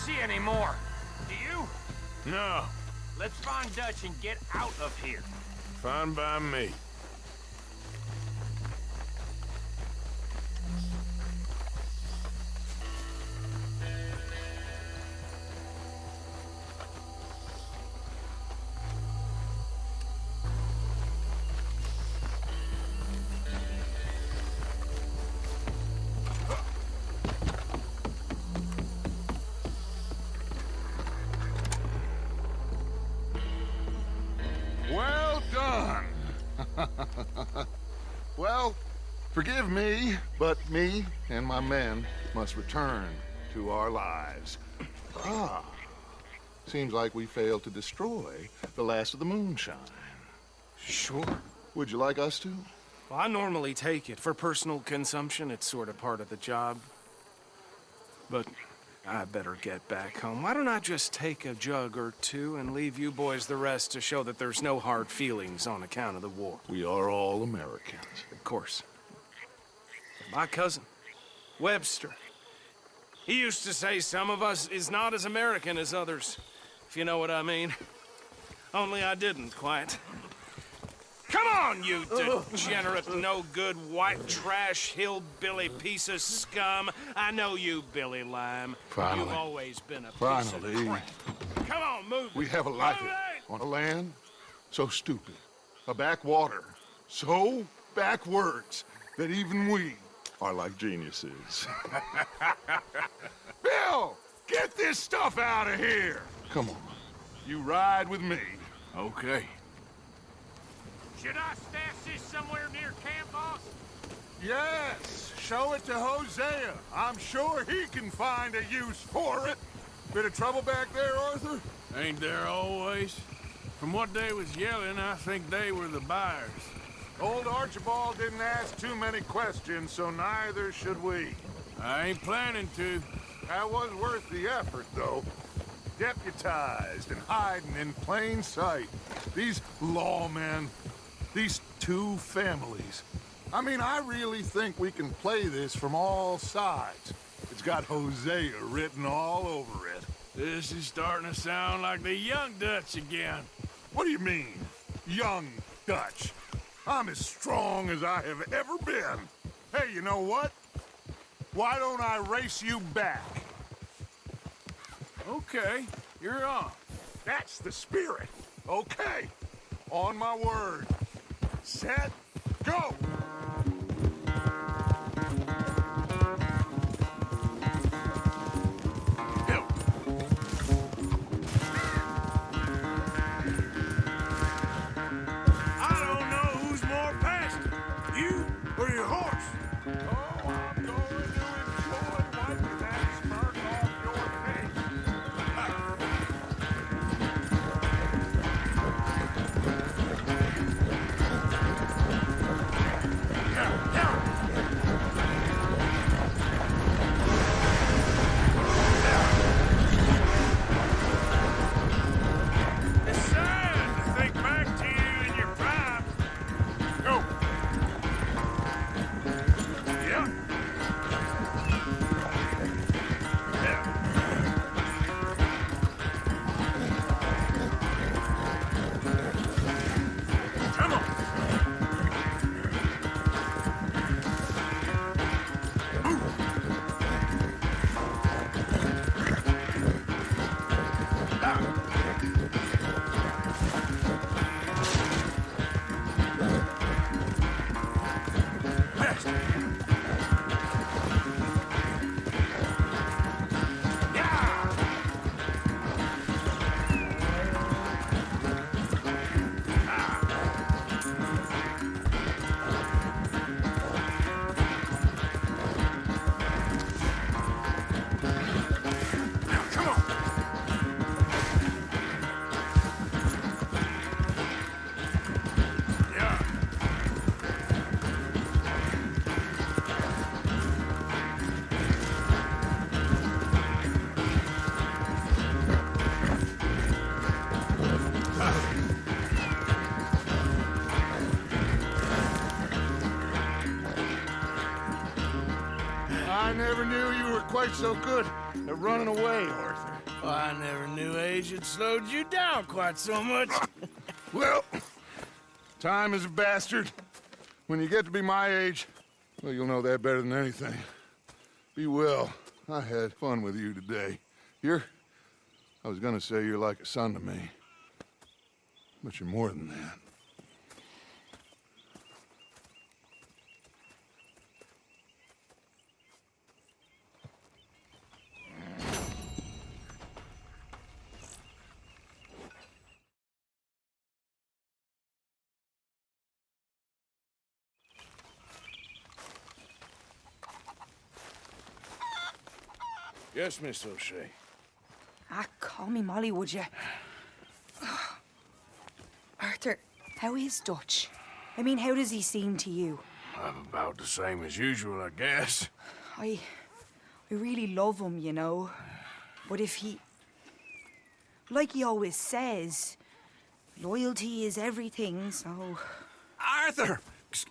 see any more. Do you? No. Let's find Dutch and get out of here. Fine by me. Well done. Well, forgive me, but me and my men must return to our lives. Ah, seems like we failed to destroy the last of the moonshine. Sure. Would you like us to? Well, I normally take it. For personal consumption, it's sort of part of the job. But I better get back home. Why don't I just take a jug or two and leave you boys the rest to show that there's no hard feelings on account of the war? We are all Americans. Of course. My cousin, Webster, he used to say some of us is not as American as others, if you know what I mean. Only I didn't quite. Come on, you degenerate, no-good, white trash, hillbilly piece of scum. I know you, Billy Lime. Finally. You've always been a piece of Finally. crap. Come on, move it. We have a life Move it! on a land so stupid, a backwater so backwards that even we are like geniuses. Bill, get this stuff out of here. Come on, you ride with me. Okay. Should I stash this somewhere near camp, boss? Yes, show it to Hosea. I'm sure he can find a use for it. Bit of trouble back there, Arthur? Ain't there always? From what they was yelling, I think they were the buyers. Old Archibald didn't ask too many questions, so neither should we. I ain't planning to. That was worth the effort, though. Deputized and hiding in plain sight. These lawmen, these two families. I mean, I really think we can play this from all sides. It's got Hosea written all over it. This is starting to sound like the young Dutch again. What do you mean, young Dutch? I'm as strong as I have ever been. Hey, you know what? Why don't I race you back? Okay, you're on. That's the spirit. Okay, on my word. Set, go! Or your horse? Oh, I'm going to enjoy wiping that smirk off your face. were quite so good at running away, Arthur. Well, I never knew age had slowed you down quite so much. Well, time is a bastard. When you get to be my age, well, you'll know that better than anything. Be well. I had fun with you today. I was gonna say you're like a son to me. But you're more than that. Yes, Miss O'Shea. Ah, call me Molly, would you? Arthur, how is Dutch? I mean, how does he seem to you? I'm about the same as usual, I guess. I really love him, you know. But if he... Like he always says, loyalty is everything, so... Arthur!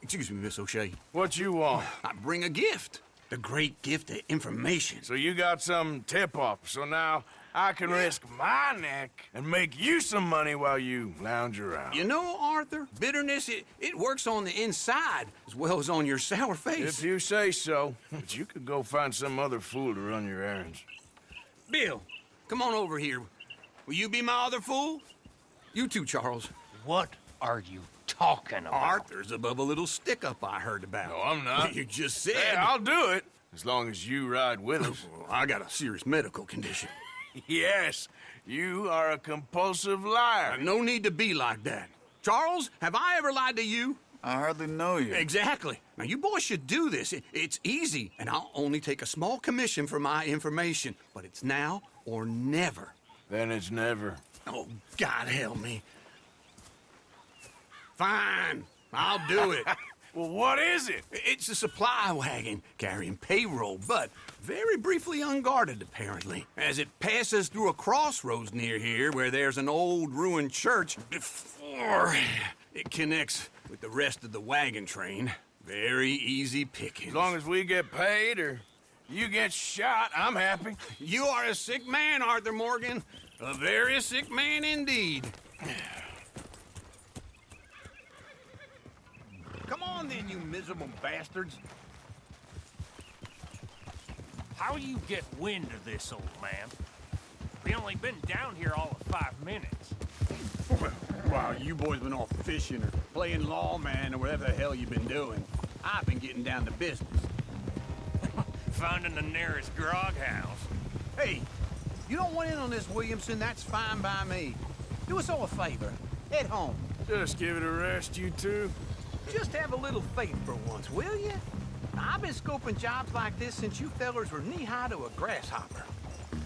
Excuse me, Miss O'Shea. What you want? I bring a gift. The great gift of information. So you got some tip-off, so now I can risk my neck and make you some money while you lounge around. You know, Arthur, bitterness, it works on the inside as well as on your sour face. If you say so. But you could go find some other fool to run your errands. Bill, come on over here. Will you be my other fool? You too, Charles. What are you talking about? Arthur's above a little stick-up I heard about. No, I'm not. You just said... Hey, I'll do it, as long as you ride with us. I got a serious medical condition. Yes, you are a compulsive liar. No need to be like that. Charles, have I ever lied to you? I hardly know you. Exactly. Now, you boys should do this. It's easy, and I'll only take a small commission for my information. But it's now or never. Then it's never. Oh, God help me. Fine, I'll do it. Well, what is it? It's a supply wagon carrying payroll, but very briefly unguarded, apparently. As it passes through a crossroads near here where there's an old ruined church before it connects with the rest of the wagon train. Very easy pickings. As long as we get paid or you get shot, I'm happy. You are a sick man, Arthur Morgan. A very sick man indeed. Come on then, you miserable bastards. How you get wind of this, old man? We only been down here all of 5 minutes. Well, while you boys been off fishing or playing lawman or whatever the hell you've been doing, I've been getting down to business. Finding the nearest grog house. Hey, you don't want in on this, Williamson, that's fine by me. Do us all a favor. Head home. Just give it a rest, you two. Just have a little faith for once, will you? I've been scoping jobs like this since you fellers were knee-high to a grasshopper.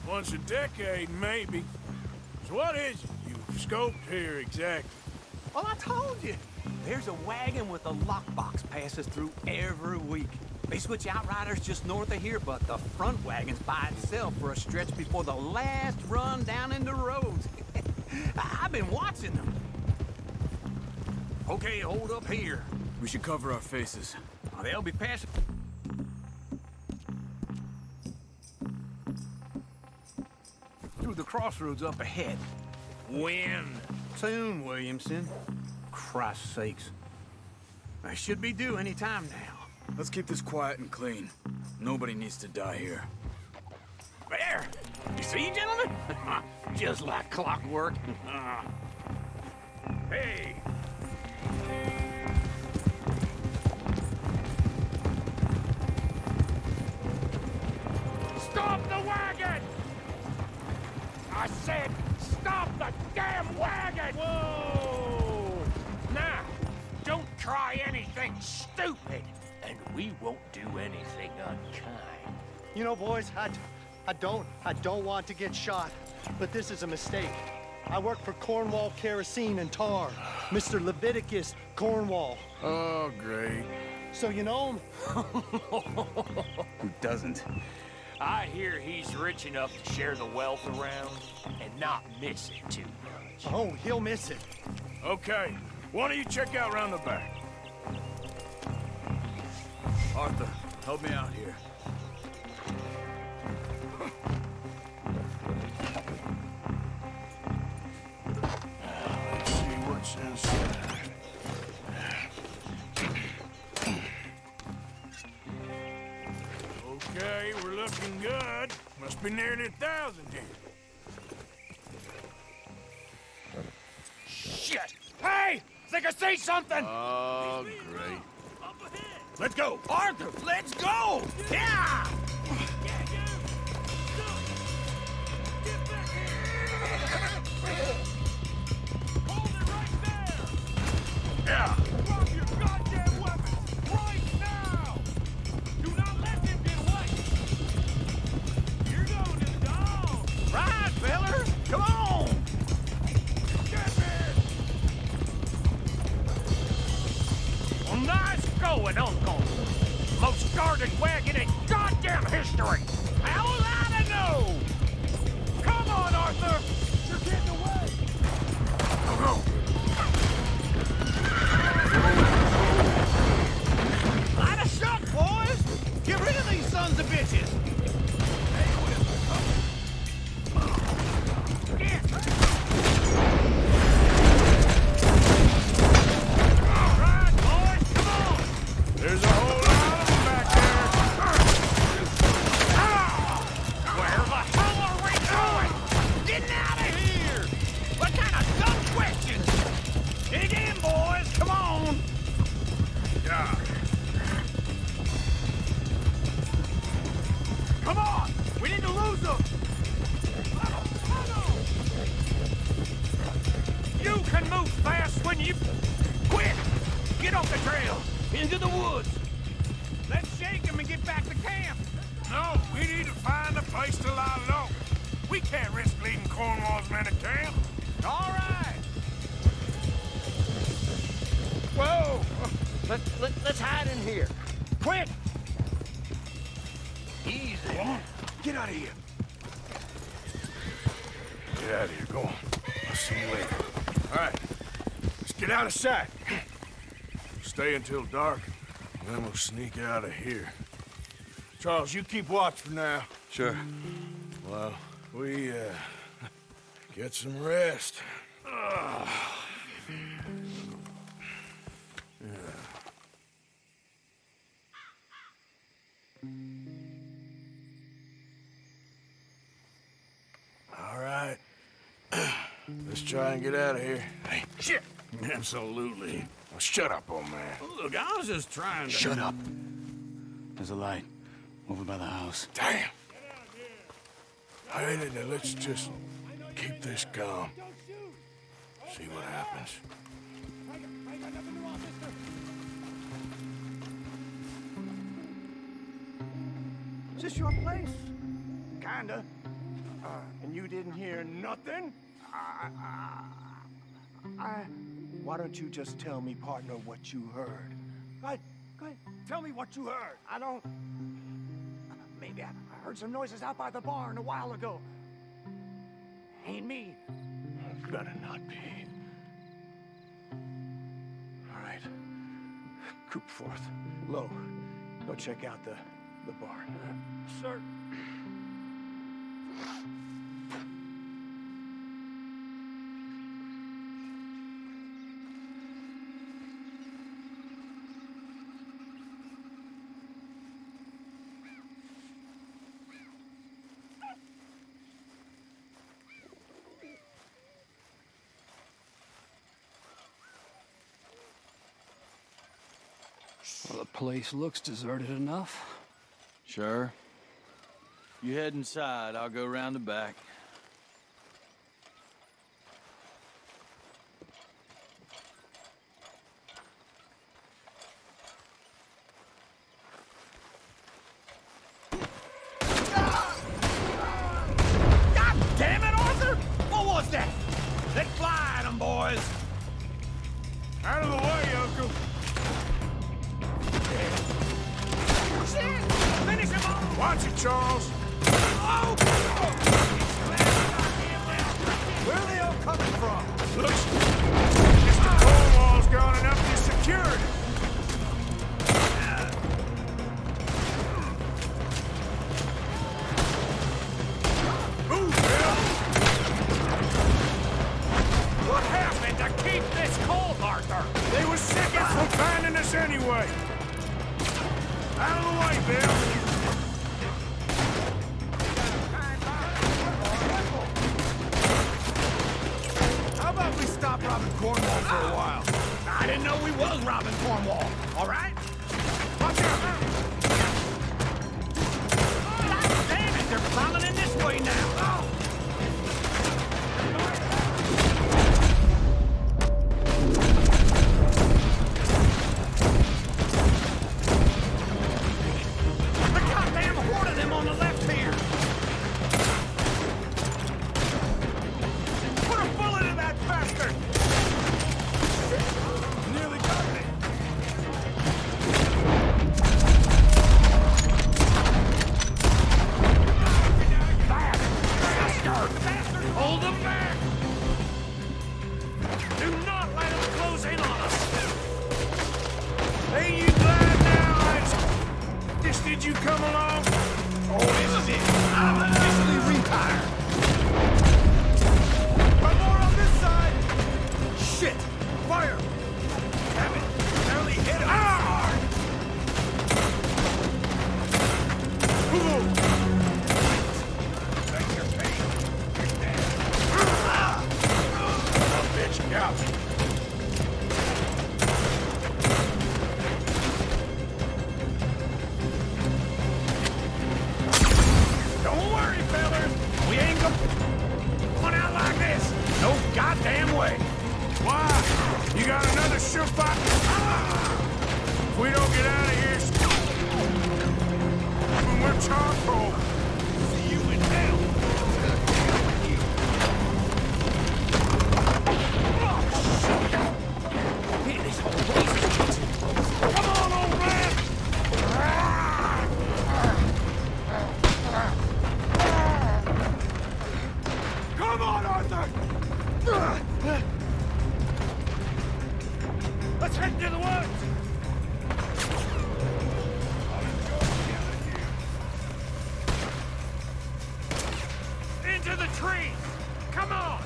Once a decade, maybe. So what is it you've scoped here exactly? Well, I told you. There's a wagon with a lockbox passes through every week. They switch outriders just north of here, but the front wagon's by itself for a stretch before the last run down into roads. I've been watching them. Okay, hold up here. We should cover our faces. Oh, they'll be passing. Through the crossroads up ahead. When? Soon, Williamson. Christ's sakes. I should be due any time now. Let's keep this quiet and clean. Nobody needs to die here. There! You see, gentlemen? Just like clockwork. Hey! Stop the wagon! I said, stop the damn wagon! Whoa! Now, don't try anything stupid, and we won't do anything unkind. You know, boys, I don't want to get shot, but this is a mistake. I work for Cornwall Kerosene and Tar, Mr. Leviticus Cornwall. Oh, great. So you know him? Who doesn't? I hear he's rich enough to share the wealth around and not miss it too much. Oh, he'll miss it. Okay, why don't you check out round the back? Arthur, help me out here. Must be nearly 1,000 here. Shit! Hey! Think I see something! Oh, great. Let's go! Arthur, let's go! Yeah! Yeah! Drop your goddamn weapons! Right now! Do not let them get away! You're going to the dog! Right, fellas! Come on! Get me! Well, nice going, Uncle! Most guarded wagon in goddamn history! How will I know? Come on, Arthur! You're getting away! Go, go! Light a shot, boys! Get rid of these sons of bitches! All right, boys, come on! There's a whole lot of them back there. Where the hell are we going? Getting out of here! What kind of dumb questions? Dig in, boys! Come on! Yeah. Come on! We need to lose them! You can move fast when you... Quick! Get off the trail! Into the woods! Let's shake them and get back to camp! No, we need to find a place to lie low. We can't risk leading Cornwall's men to camp. All right! Whoa! Let's hide in here. Quick! Easy. Come on. Get out of here. Get out of here. Go on. I'll see you later. All right. Let's get out of sight. Stay until dark, and then we'll sneak out of here. Charles, you keep watch for now. Sure. Well, we, get some rest. All right. Let's try and get out of here. Hey, shit! Absolutely. Well, shut up, old man. Look, I was just trying to... Shut up. There's a light over by the house. Damn! All right, now let's just keep this calm. See what happens. Is this your place? Kinda. And you didn't hear nothing? Why don't you just tell me, partner, what you heard? Go ahead. Tell me what you heard. I don't... Maybe I heard some noises out by the barn a while ago. Ain't me. Better not be. All right. Coop forth. Low. Go check out the barn. Sir. Well, the place looks deserted enough. Sure. You head inside, I'll go round the back. God damn it, Arthur! What was that? Let's fly at them, boys! Out of the way, Uncle. Shit! Finish him off! Watch it, Charles. Oh! Where are they all coming from? Looks... Mr. Cornwall's gone and upped his security. Move, Bill! What happened to keep this cold, Arthur? They were seconds from finding us anyway. Out of the way, Bill. for a while. I didn't know we was robbing Cornwall, all right? Watch out! Oh, damn it, they're funneling in this way now. Oh. The goddamn horde of them on the left here. Put a bullet in that bastard! Nearly got me. Bastard! Hold them back! Do not let them close in on us! Ain't you glad now did you come along? Oh, this is it. I'm officially retired. One more on this side! Shit! Fire! Damn it! Barely hit him. Ah! Take your pain. You're dead. Oh, bitch, got me. Don't worry, fellas! We ain't going out like this! No goddamn way! Why? You got another surefire? If we don't get out of here, when we're charcoal. See you in hell. Man, this whole place is Come on, old man! Come on, Arthur! Let's head to the woods! Into the tree! Come on!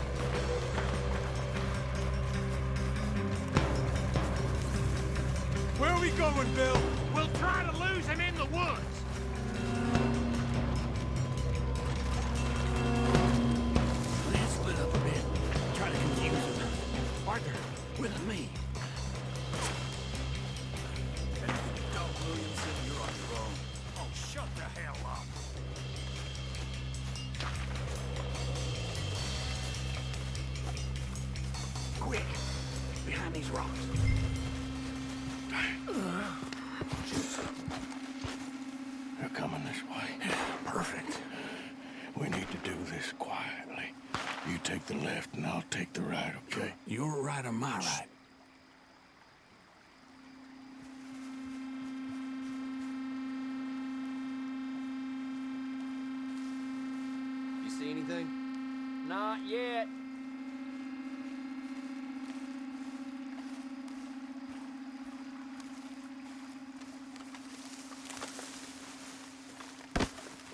Where are we going, Bill? We'll try to lose him in the woods! Let's split up a bit. Try to confuse him. Arthur, with me. Don't, Williamson, you're on your own. Oh, shut the hell up! Quick! Behind these rocks. They're coming this way. Perfect. We need to do this quietly. You take the left and I'll take the right, okay? Your right or my right? You see anything? Not yet.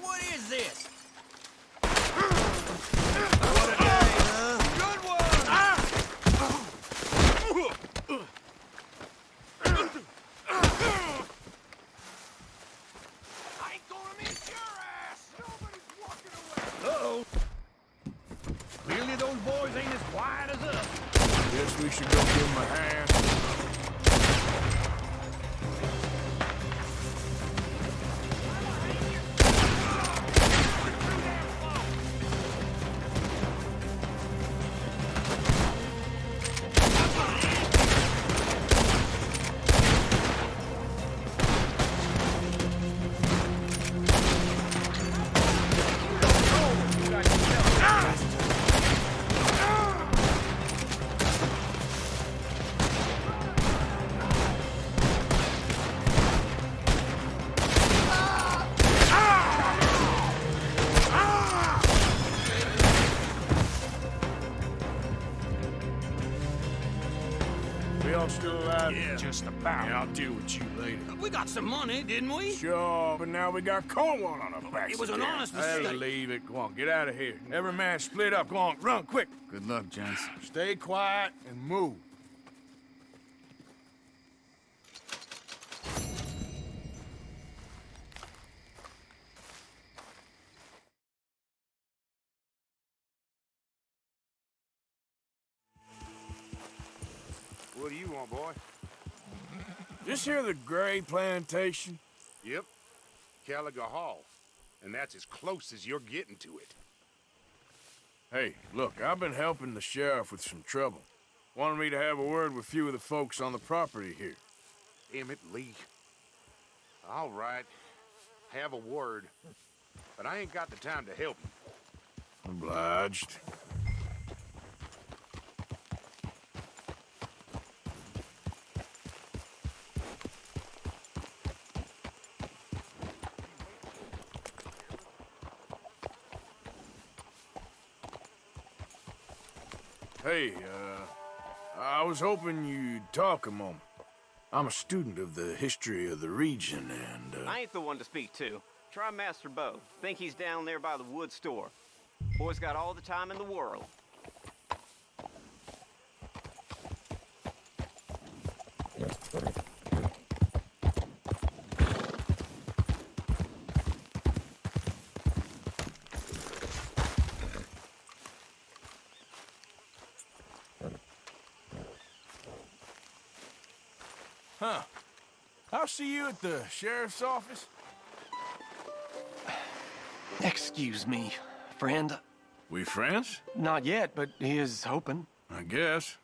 What is this? Clearly those boys ain't as quiet as us. Guess we should go give him a hand. We all still alive? Yeah. Just about. Yeah, I'll deal with you later. We got some money, didn't we? Sure, but now we got Cornwall on our backs. It was an again. honest I'll mistake. leave it. Go on, get out of here. Every man split up. Go on, run, quick. Good luck, gents. Stay quiet and move. want, boy? This here the Gray Plantation? Yep. Caliga Hall. And that's as close as you're getting to it. Hey, look, I've been helping the sheriff with some trouble. Wanted me to have a word with a few of the folks on the property here. Damn it, Lee. All right. Have a word. But I ain't got the time to help you. Obliged. Hey, I was hoping you'd talk a moment. I'm a student of the history of the region, and, I ain't the one to speak to. Try Master Bo. Think he's down there by the wood store. Boy's got all the time in the world. Huh. I'll see you at the sheriff's office. Excuse me, friend. We friends? Not yet, but he is hoping. I guess.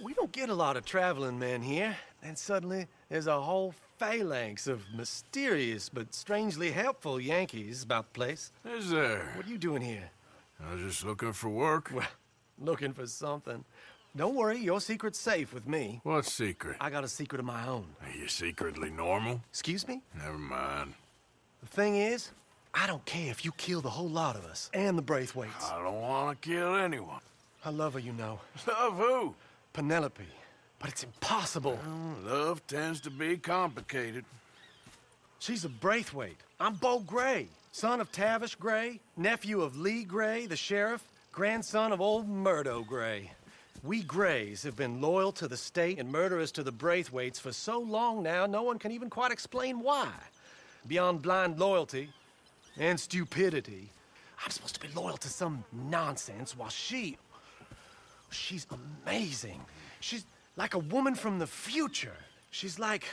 We don't get a lot of traveling men here, and suddenly there's a whole phalanx of mysterious but strangely helpful Yankees about the place. Is there? What are you doing here? I was just looking for work. Well, looking for something. Don't worry, your secret's safe with me. What secret? I got a secret of my own. Are you secretly normal? Excuse me? Never mind. The thing is, I don't care if you kill the whole lot of us, and the Braithwaites. I don't want to kill anyone. I love her, you know. Love who? Penelope. But it's impossible. Well, love tends to be complicated. She's a Braithwaite. I'm Bo Gray, son of Tavish Gray, nephew of Lee Gray, the sheriff, grandson of old Murdo Gray. We Grays have been loyal to the state and murderous to the Braithwaites for so long now, no one can even quite explain why. Beyond blind loyalty and stupidity, I'm supposed to be loyal to some nonsense while she's amazing. She's like a woman from the future. She's like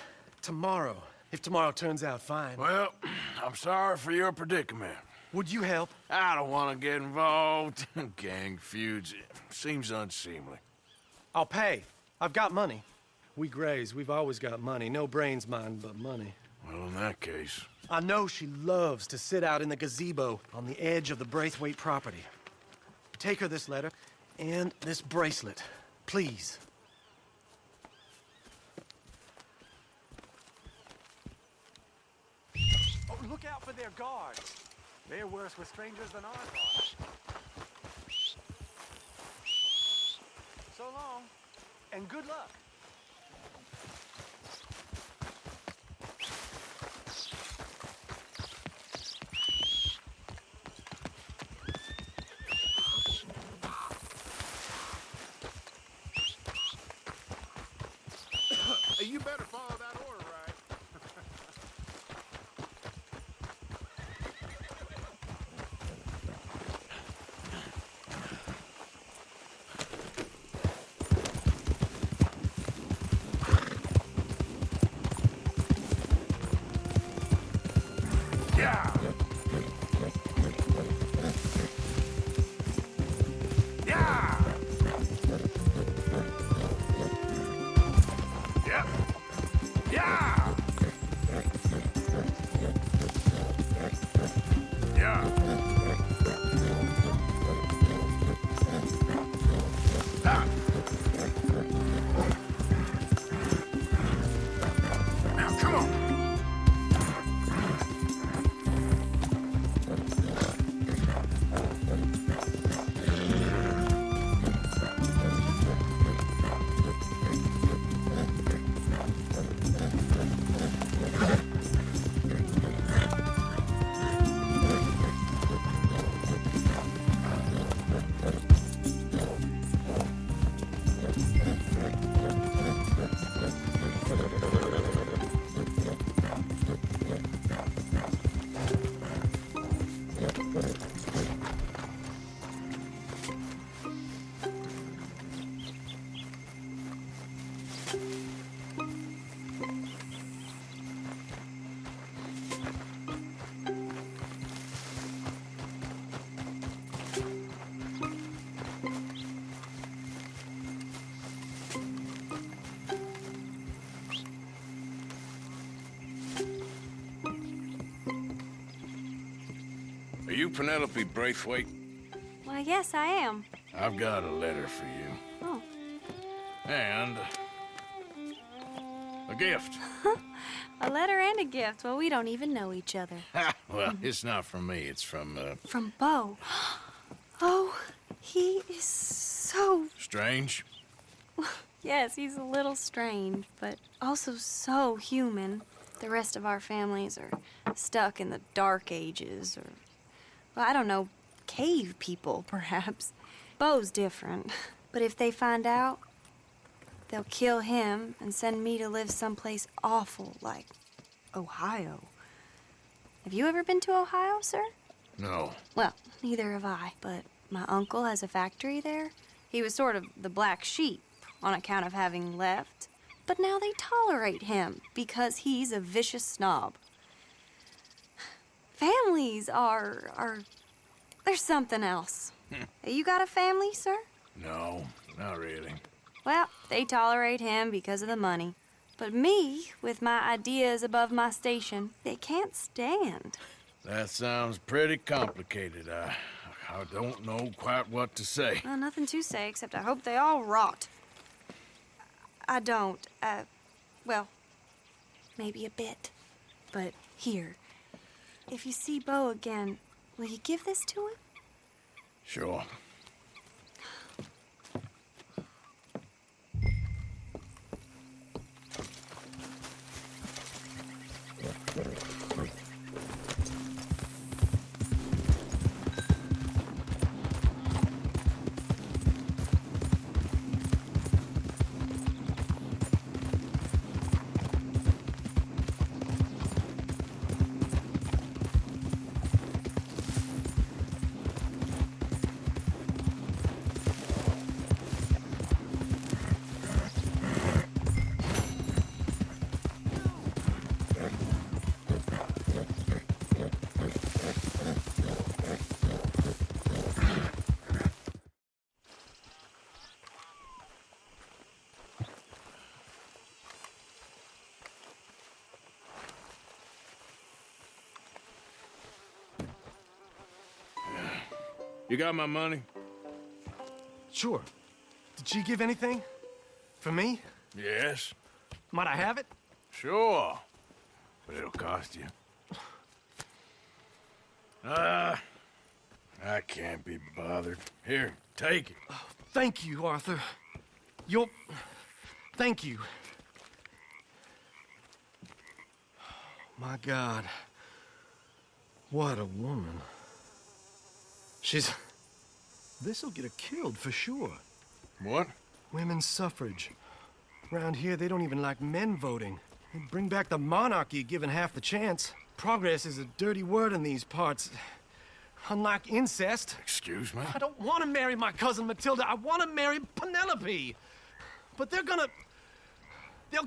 tomorrow, if tomorrow turns out fine. Well, I'm sorry for your predicament. Would you help? I don't want to get involved. Gang feuds. Seems unseemly. I'll pay. I've got money. We Grays, we've always got money. No brains, mind, but money. Well, in that case... I know she loves to sit out in the gazebo on the edge of the Braithwaite property. Take her this letter and this bracelet, please. Oh, look out for their guards. They're worse with strangers than ours are. So long, and good luck. You better follow that order, right? you Penelope Braithwaite? Why, yes, I am. I've got a letter for you. Oh. And a gift. A letter and a gift. Well, we don't even know each other. Well, it's not from me. It's from, From Bo. Oh, he is so... Strange? Yes, he's a little strange, but also so human. The rest of our families are stuck in the dark ages, or, well, I don't know, cave people, perhaps. Bo's different, but if they find out, they'll kill him and send me to live someplace awful like Ohio. Have you ever been to Ohio, sir? No. Well, neither have I, but my uncle has a factory there. He was sort of the black sheep on account of having left, but now they tolerate him because he's a vicious snob. Families are there's something else. You got a family, sir? No, not really. Well, they tolerate him because of the money. But me, with my ideas above my station, they can't stand. That sounds pretty complicated. I don't know quite what to say. Well, nothing to say, except I hope they all rot. I don't, well, maybe a bit. But here, if you see Bo again, will you give this to him? Sure. You got my money? Sure. Did she give anything? For me? Yes. Might I have it? Sure. But it'll cost you. I can't be bothered. Here, take it. Oh, thank you, Arthur. Thank you. My God. What a woman. This'll get her killed for sure. What? Women's suffrage. Around here, they don't even like men voting. They bring back the monarchy given half the chance. Progress is a dirty word in these parts. Unlike incest. Excuse me? I don't want to marry my cousin Matilda. I want to marry Penelope. But they'll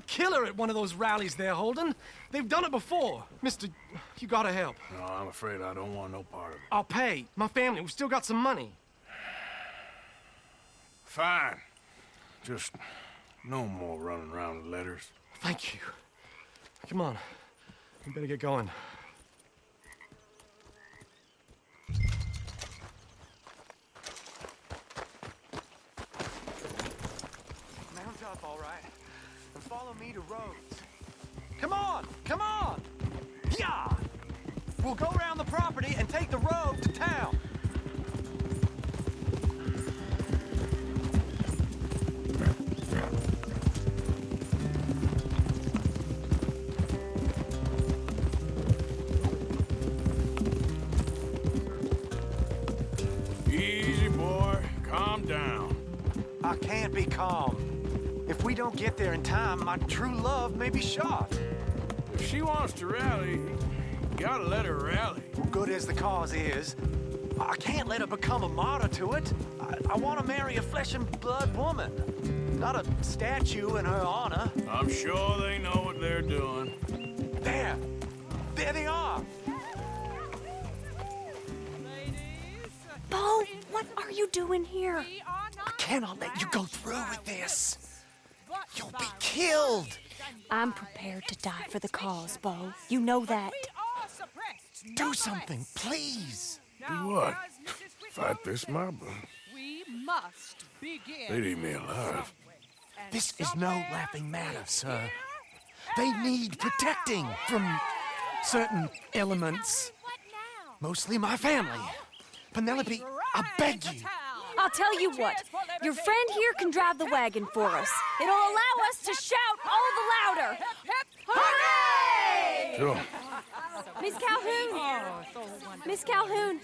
kill her at one of those rallies they're holding. They've done it before. Mister, you gotta help. No, I'm afraid I don't want no part of it. I'll pay. My family, we've still got some money. Fine. Just no more running around with letters. Thank you. Come on. We better get going. Mount up, all right, and follow me to Rhodes. Come on! Come on! Yeah! We'll go around the property and take the road to town. Easy, boy. Calm down. I can't be calm. If we don't get there in time, my true love may be shot. If she wants to rally, you gotta let her rally. Well, good as the cause is, I can't let her become a martyr to it. I want to marry a flesh and blood woman, not a statue in her honor. I'm sure they know what they're doing. There! There they are! Bo, what are you doing here? I cannot let you go through with this. You'll be killed. I'm prepared to die for the cause, Bo. You know that. Do something, please. Do what? Fight this mob? We must begin. They'd eat me alive. This is no laughing matter, sir. They need protecting from certain elements. Mostly my family. Penelope, I beg you. I'll tell you what. Your friend here can drive the wagon for us. It'll allow us to shout all the louder. Hooray! Sure. Miss Calhoun! Miss Calhoun!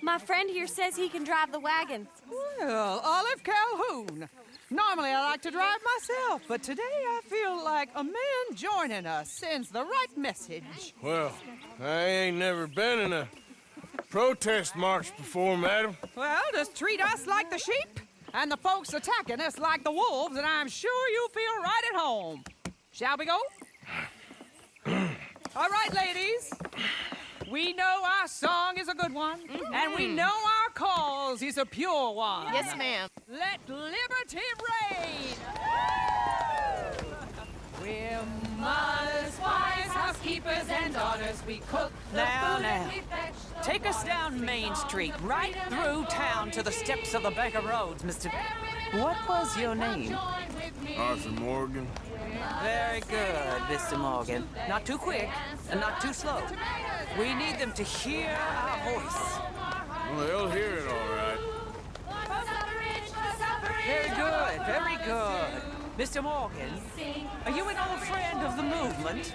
My friend here says he can drive the wagon. Well, Olive Calhoun. Normally I like to drive myself, but today I feel like a man joining us sends the right message. Well, I ain't never been in a protest march before, madam. Well, just treat us like the sheep, and the folks attacking us like the wolves, and I'm sure you'll feel right at home. Shall we go? All right, ladies. We know our song is a good one, and we know our cause is a pure one. Yes, ma'am. Let liberty reign! We're mothers, wives, housekeepers, and daughters. We cook the Now, food. take us down Main Street, right through town to the steps of the Bank of Roads, Mr. What was your name? Arthur Morgan. Very good, Mr. Morgan. Not too quick, and not too slow. We need them to hear our voice. Well, they'll hear it all right. Very good, very good. Mr. Morgan, are you an old friend of the movement?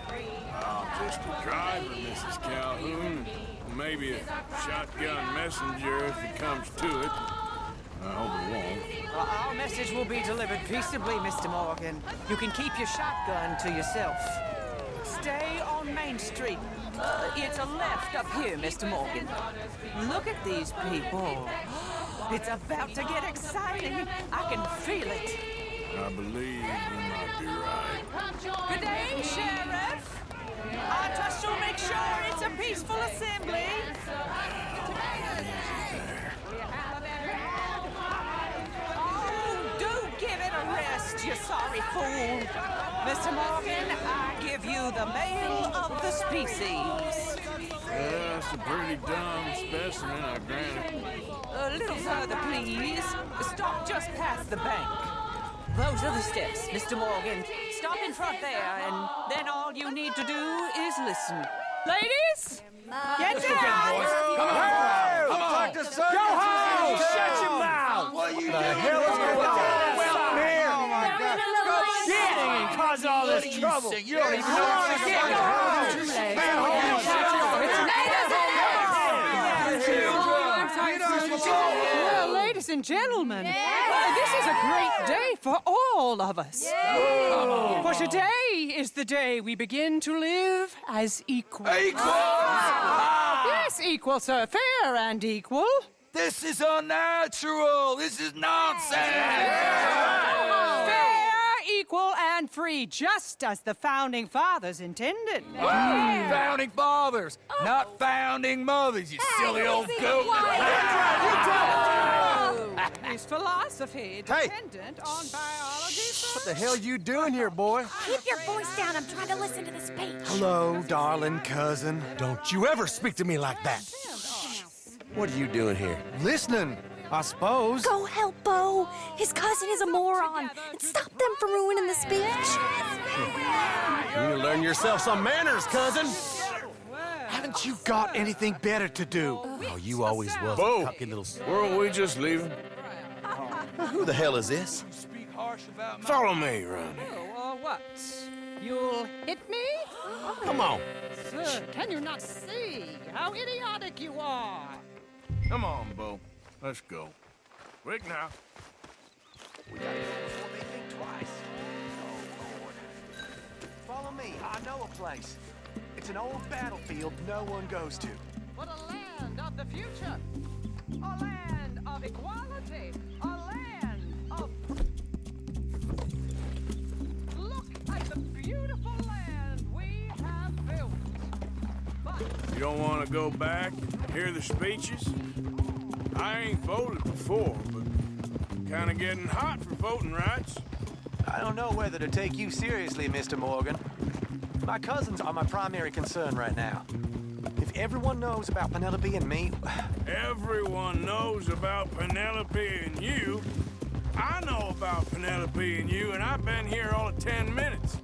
I'm just a driver, Mrs. Calhoun. And maybe a shotgun messenger if it comes to it. I hope it won't. Well, our message will be delivered peaceably, Mr. Morgan. You can keep your shotgun to yourself. Stay on Main Street. It's a left up here, Mr. Morgan. Look at these people. It's about to get exciting. I can feel it. I believe you might be right. Good day, Sheriff. I trust you'll make sure it's a peaceful assembly. Oh, do give it a rest, you sorry fool. Mr. Morgan, I give you the male of the species. That's a pretty dumb specimen, I grant it. A little further, please. Stop just past the bank. Those are the steps, Mr. Morgan. Stop in front there, and then all you need to do is listen. Ladies, get down! Come on! Come on! Go home! Shut your mouth! What are you doing? The hell is going on? Well, here! Oh my God! Shit! And cause all this trouble. You don't even know what you're getting. Well, ladies and gentlemen, this is a great day for all of us. For today is the day we begin to live as equals. Yes, equal, sir. Fair and equal. This is unnatural. This is nonsense. Fair, equal, and free, just as the Founding Fathers intended. Founding fathers, not founding mothers, you silly old goat. Is philosophy dependent on biology? What the hell you doing here, boy? Keep your voice down. I'm trying to listen to the speech. Hello, darling cousin. Don't you ever speak to me like that. What are you doing here? Listening, I suppose. Go help Bo. His cousin is a moron. And stop them from ruining the speech. You need to learn yourself some manners, cousin. Haven't you got anything better to do? Oh, you always was Bo, a cocky little... weren't we just leaving? Who the hell is this? Follow me, Ronnie. What? You'll hit me? Come on. Sir, can you not see how idiotic you are? Come on, Bo. Let's go. Quick now. We gotta go before they think twice. Oh, Lord. Follow me. I know a place. It's an old battlefield no one goes to. What a land of the future! A land of equality! A land of... Look at the beautiful land we have built! But... You don't want to go back, hear the speeches? I ain't voted before, but kind of getting hot for voting rights. I don't know whether to take you seriously, Mr. Morgan. My cousins are my primary concern right now. If everyone knows about Penelope and me. Everyone knows about Penelope and you. I know about Penelope and you, and I've been here all of 10 minutes.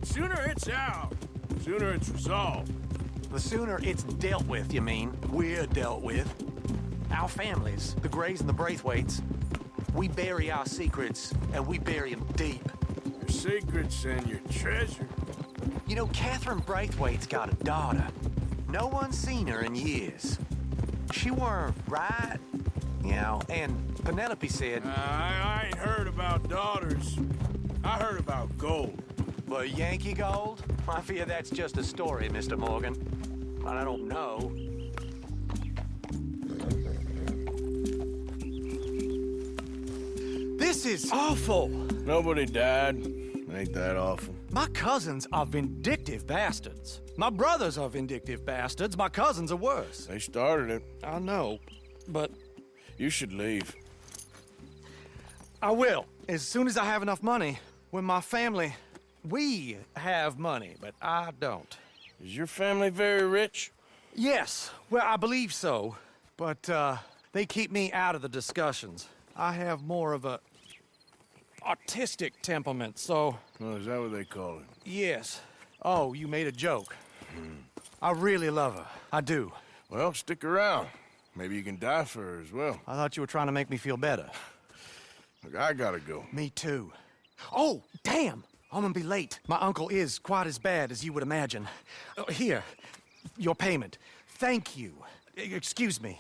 Sooner it's out, sooner it's resolved. The sooner it's dealt with, you mean? We're dealt with. Our families, the Grays and the Braithwaites, we bury our secrets, and we bury them deep. Your secrets and your treasure. You know, Catherine Braithwaite's got a daughter. No one's seen her in years. She weren't right, you know, and Penelope said... I ain't heard about daughters. I heard about gold. Well, Yankee gold? I fear that's just a story, Mr. Morgan. But I don't know. This is awful. Nobody died. Ain't that awful? My cousins are vindictive bastards. My brothers are vindictive bastards. My cousins are worse. They started it. I know, but... You should leave. I will, as soon as I have enough money. When my family... We have money, but I don't. Is your family very rich? Yes, well, I believe so. But, they keep me out of the discussions. I have more of a... artistic temperament, so... Oh, is that what they call it? Yes. Oh, you made a joke. I really love her. I do. Well, stick around. Maybe you can die for her as well. I thought you were trying to make me feel better. Look, I gotta go. Me too. Oh, damn! I'm gonna be late. My uncle is quite as bad as you would imagine. Here, your payment. Thank you. Excuse me.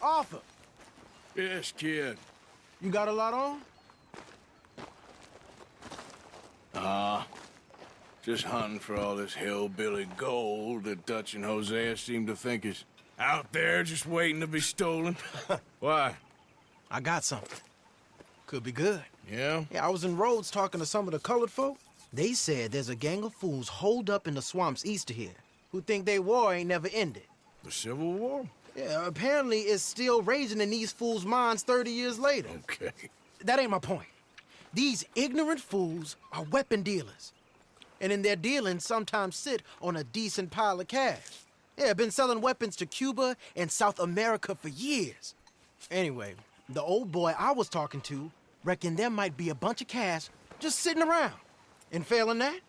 Arthur, Yes, kid. you got a lot on? Just hunting for all this hillbilly gold that Dutch and Hosea seem to think is out there just waiting to be stolen. Why? I got something. Could be good. Yeah? Yeah, I was in Rhodes talking to some of the colored folk. They said there's a gang of fools holed up in the swamps east of here who think their war ain't never ended. The Civil War? Yeah, apparently it's still raging in these fools' minds 30 years later. Okay. That ain't my point. These ignorant fools are weapon dealers. And in their dealing, sometimes sit on a decent pile of cash. Yeah, been selling weapons to Cuba and South America for years. Anyway, the old boy I was talking to reckoned there might be a bunch of cash just sitting around. And failing that,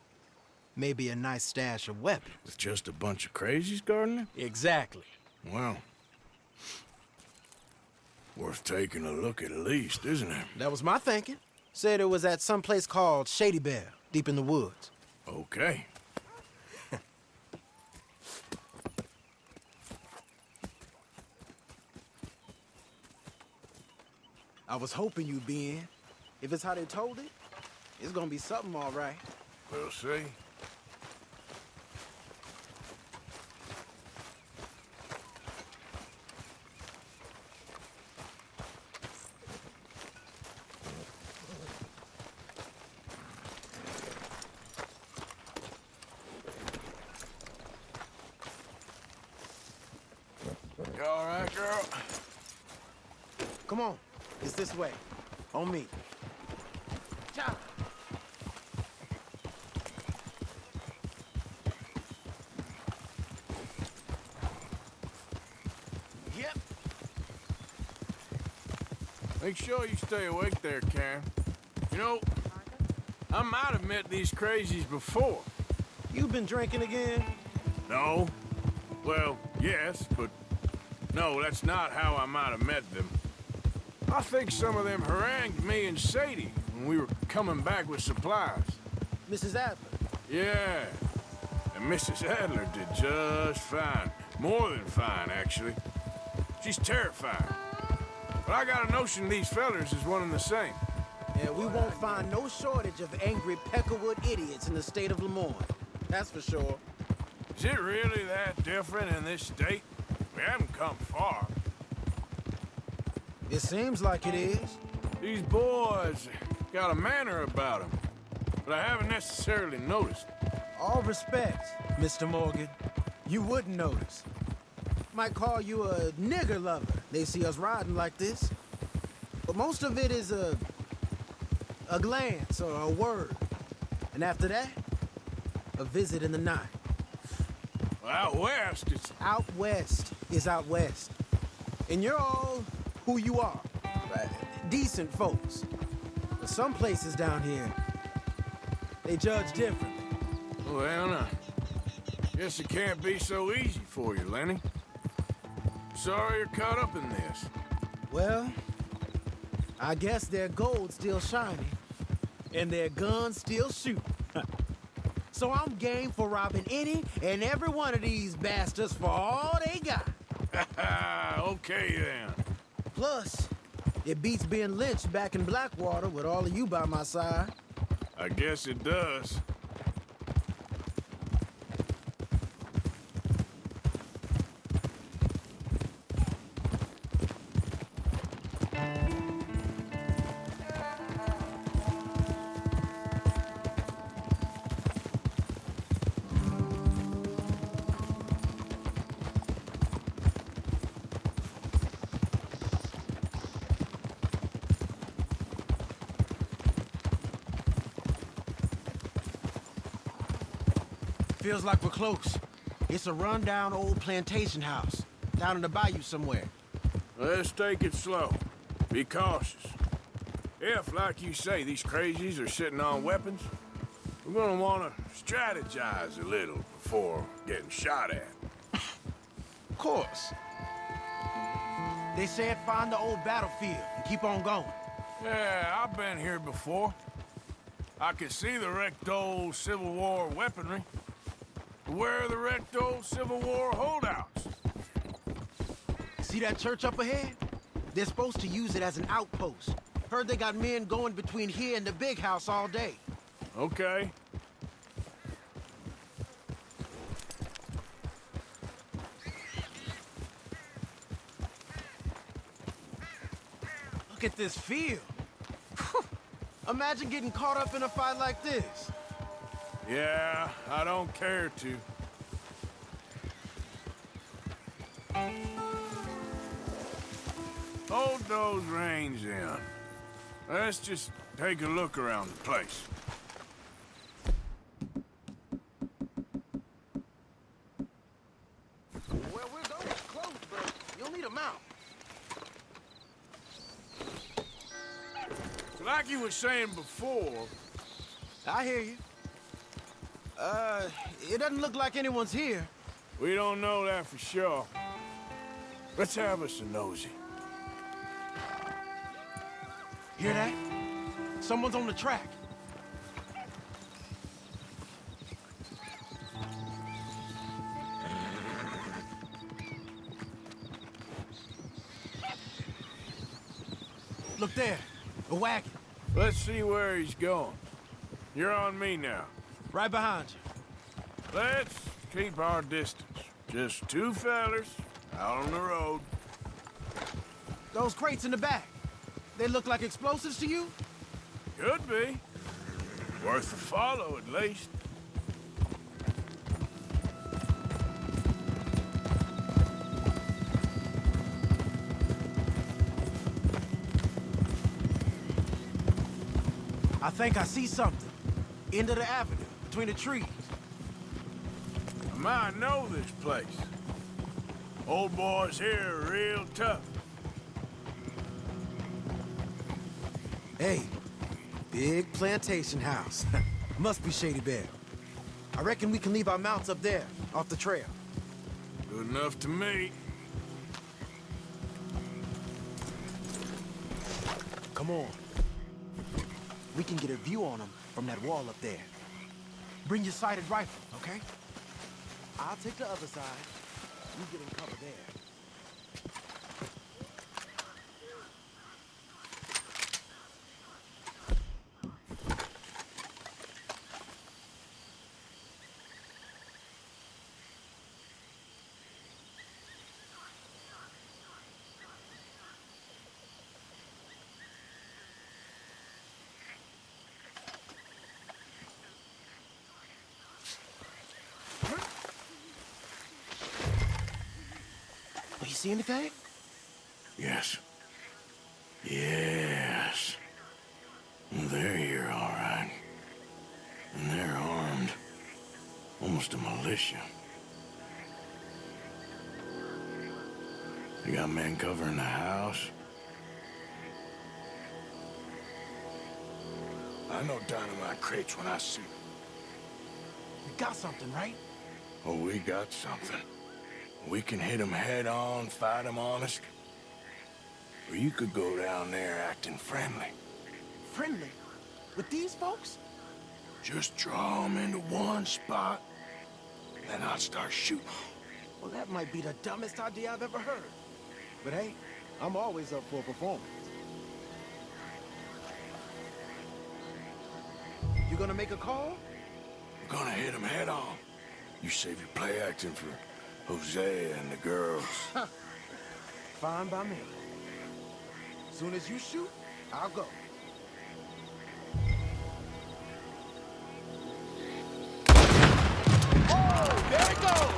maybe a nice stash of weapons. With just a bunch of crazies guarding it? Exactly. Well, worth taking a look at least, isn't it? That was my thinking. Said it was at some place called Shady Bear, deep in the woods. Okay. I was hoping you'd be in. If it's how they told it, it's gonna be something all right. We'll see. You all right, girl? Come on, it's this way. On me. Ciao. Yep. Make sure you stay awake there, Karen. You know, I might have met these crazies before. You been drinking again? No. Well, yes, but no, that's not how I might have met them. I think some of them harangued me and Sadie when we were coming back with supplies. Mrs. Adler? Yeah. And Mrs. Adler did just fine. More than fine, actually. She's terrifying. But I got a notion these fellers is one and the same. Yeah, we won't find no shortage of angry Peckerwood idiots in the state of Lemoyne. That's for sure. Is it really that different in this state? We haven't come far. It seems like it is. These boys, got a manner about him, but I haven't necessarily noticed. All respect, Mr. Morgan. You wouldn't notice. Might call you a nigger lover. They see us riding like this. But most of it is a glance or a word. And after that, a visit in the night. Well, out west, it's... Out west is out west. And you're all who you are. Decent folks. But some places down here, they judge differently. Well, now, guess it can't be so easy for you, Lenny. Sorry you're caught up in this. Well, I guess their gold's still shining, and their guns still shoot. So I'm game for robbing any and every one of these bastards for all they got. Okay, then. Plus, it beats being lynched back in Blackwater with all of you by my side. I guess it does. Feels like we're close. It's a rundown old plantation house, down in the bayou somewhere. Let's take it slow. Be cautious. If, like you say, these crazies are sitting on weapons, we're gonna want to strategize a little before getting shot at. Of course. They said find the old battlefield and keep on going. Yeah, I've been here before. I can see the wrecked old Civil War weaponry. Where are the wrecked old Civil War holdouts? See that church up ahead? They're supposed to use it as an outpost. Heard they got men going between here and the big house all day. Okay. Look at this field. Imagine getting caught up in a fight like this. Yeah, I don't care to. Hold those reins in. Let's just take a look around the place. Where we're going is close, but you'll need a mount. Like you were saying before... I hear you. It doesn't look like anyone's here. We don't know that for sure. Let's have us a nosy. Hear that? Someone's on the track. Look there, a wagon. Let's see where he's going. You're on me now. Right behind you. Let's keep our distance. Just two fellers out on the road. Those crates in the back, they look like explosives to you? Could be. Worth a follow, at least. I think I see something. End of the avenue, between the trees. I might know this place. Old boys here are real tough. Hey, big plantation house. Must be Shady Bear. I reckon we can leave our mounts up there, off the trail. Good enough to me. Come on. We can get a view on them from that wall up there. Bring your sighted rifle, okay? I'll take the other side. You get in cover there. see anything? Yes. Yes. They're here, all right. And they're armed. Almost a militia. They got men covering the house. I know dynamite crates when I see them. We got something, right? Oh, we got something. We can hit them head on, fight them honest. Or you could go down there acting friendly. Friendly? With these folks? Just draw them into one spot, then I'll start shooting. Well, that might be the dumbest idea I've ever heard. But hey, I'm always up for a performance. You gonna make a call? We're gonna hit them head on. You save your play acting for Jose and the girls. Fine by me. Soon as you shoot, I'll go. Oh, there it goes!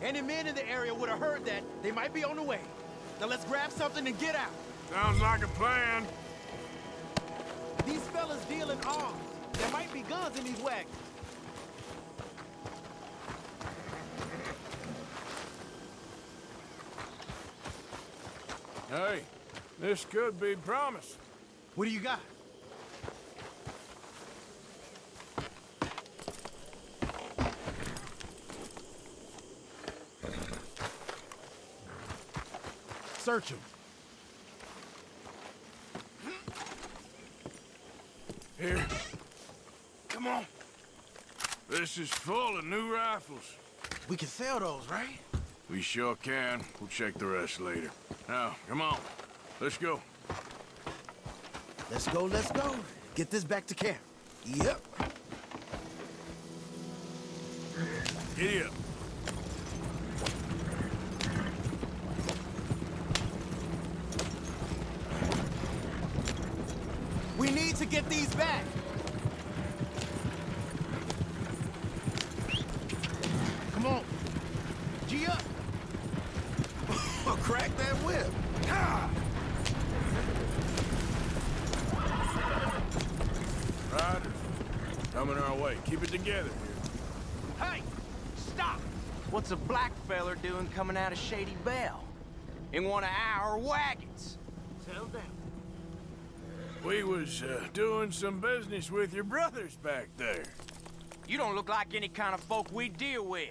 Any men in the area would have heard that. They might be on the way. Now let's grab something and get out. Sounds like a plan. These fellas deal in arms. There might be guns in these wagons. Hey, this could be promising. What do you got? Search him. Here. Come on. This is full of new rifles. We can sell those, right? We sure can. We'll check the rest later. Now, come on. Let's go. Let's go, let's go. Get this back to camp. Yep. Giddy up. We need to get these back. Come on. G up. Crack that whip. Ah! coming our way. Keep it together here. Hey! Stop! What's a black feller doing coming out of Shady Belle? In one of our wagons? Tell them. We was doing some business with your brothers back there. You don't look like any kind of folk we deal with.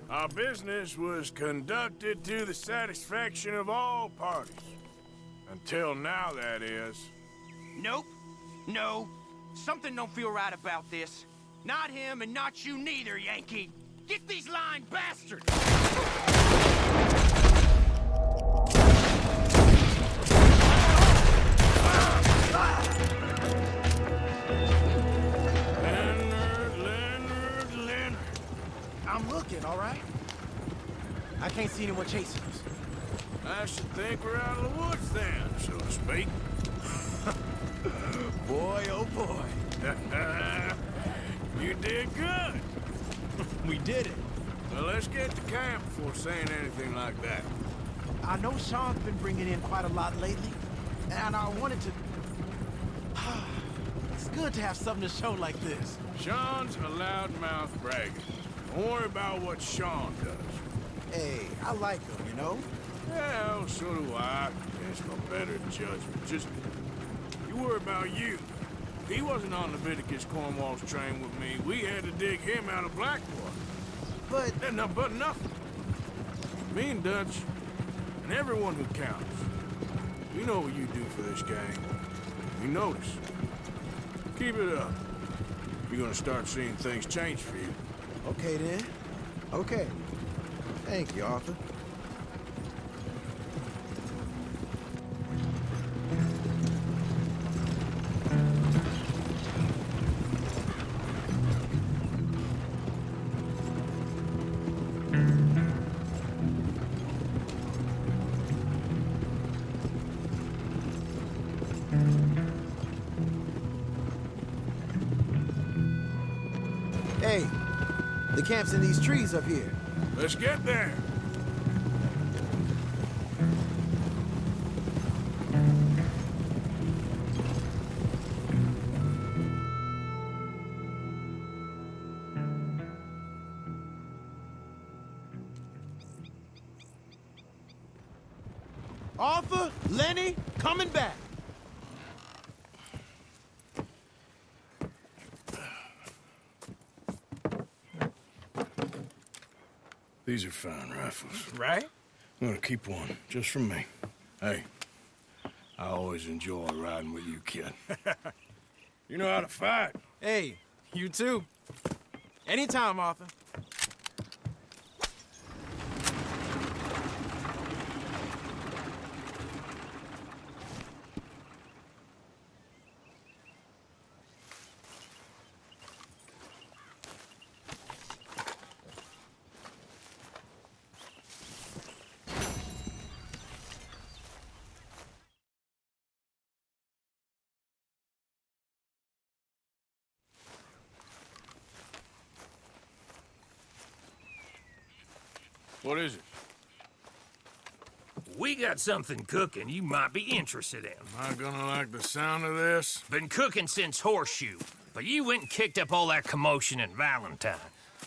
Our business was conducted to the satisfaction of all parties. Until now, that is. Nope. No. Something don't feel right about this. Not him and not you neither, Yankee. Get these lying bastards! Leonard. I'm looking, all right? I can't see anyone chasing us. I should think we're out of the woods then, so to speak. Boy, oh boy. You did good. We did it. Well, let's get to camp before saying anything like that. I know Sean's been bringing in quite a lot lately, and I wanted to... It's good to have something to show like this. Sean's a loudmouth bragger. Don't worry about what Sean does. Hey, I like him, you know? Yeah, well, so do I. It's no better judgment. Just, you worry about you. He wasn't on Leviticus Cornwall's train with me. We had to dig him out of Blackwater. But nothing. Me and Dutch, and everyone who counts. We know what you do for this gang. We notice. Keep it up. You're gonna start seeing things change for you. Okay, then. Okay. Thank you, Arthur. Hey, the camp's in these trees up here. Let's get there. Arthur, Lenny, coming back. These are fine rifles. Right? I'm gonna keep one, just for me. Hey, I always enjoy riding with you, kid. You know how to fight. Hey, you too. Anytime, Arthur. What is it? We got something cooking you might be interested in. Am I gonna like the sound of this? Been cooking since Horseshoe, but you went and kicked up all that commotion in Valentine.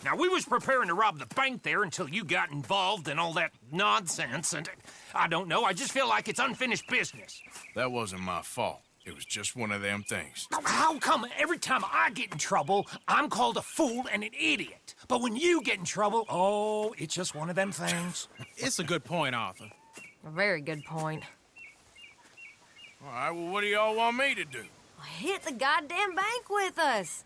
Now, we was preparing to rob the bank there until you got involved in all that nonsense, and I don't know, I just feel like it's unfinished business. That wasn't my fault. It was just one of them things. How come every time I get in trouble, I'm called a fool and an idiot? But when you get in trouble, oh, it's just one of them things. It's a good point, Arthur. A very good point. All right, well, what do y'all want me to do? Hit the goddamn bank with us.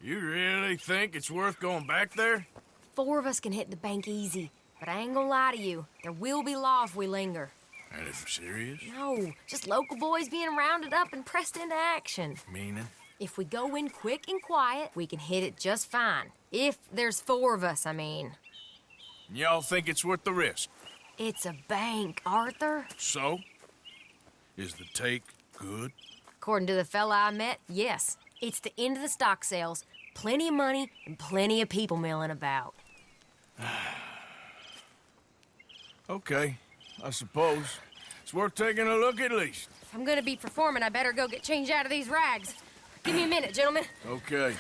You really think it's worth going back there? 4 of us can hit the bank easy, but I ain't gonna lie to you. There will be law if we linger. And if you're serious? No, just local boys being rounded up and pressed into action. Meaning? If we go in quick and quiet, we can hit it just fine. If there's 4 of us, I mean. Y'all think it's worth the risk? It's a bank, Arthur. So? Is the take good? According to the fella I met, yes. It's the end of the stock sales. Plenty of money and plenty of people milling about. Okay, I suppose. It's worth taking a look at least. If I'm gonna be performing, I better go get changed out of these rags. Give me a minute, gentlemen. Okay.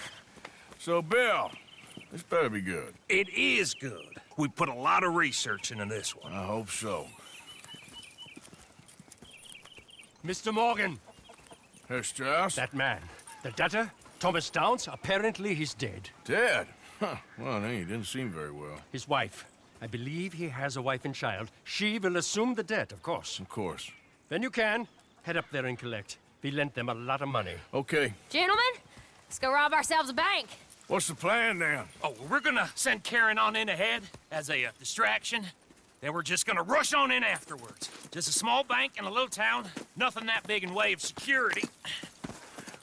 So, Bill, this better be good. It is good. We put a lot of research into this one. I hope so. Mr. Morgan. Herr Strauss? That man. The debtor, Thomas Downs, apparently he's dead. Dead? Huh. Well, he didn't seem very well. His wife. I believe he has a wife and child. She will assume the debt, of course. Of course. Then you can head up there and collect. We lent them a lot of money. Okay. Gentlemen, let's go rob ourselves a bank. What's the plan, then? Oh, we're gonna send Karen on in ahead as a distraction. Then we're just gonna rush on in afterwards. Just a small bank in a little town. Nothing that big in way of security.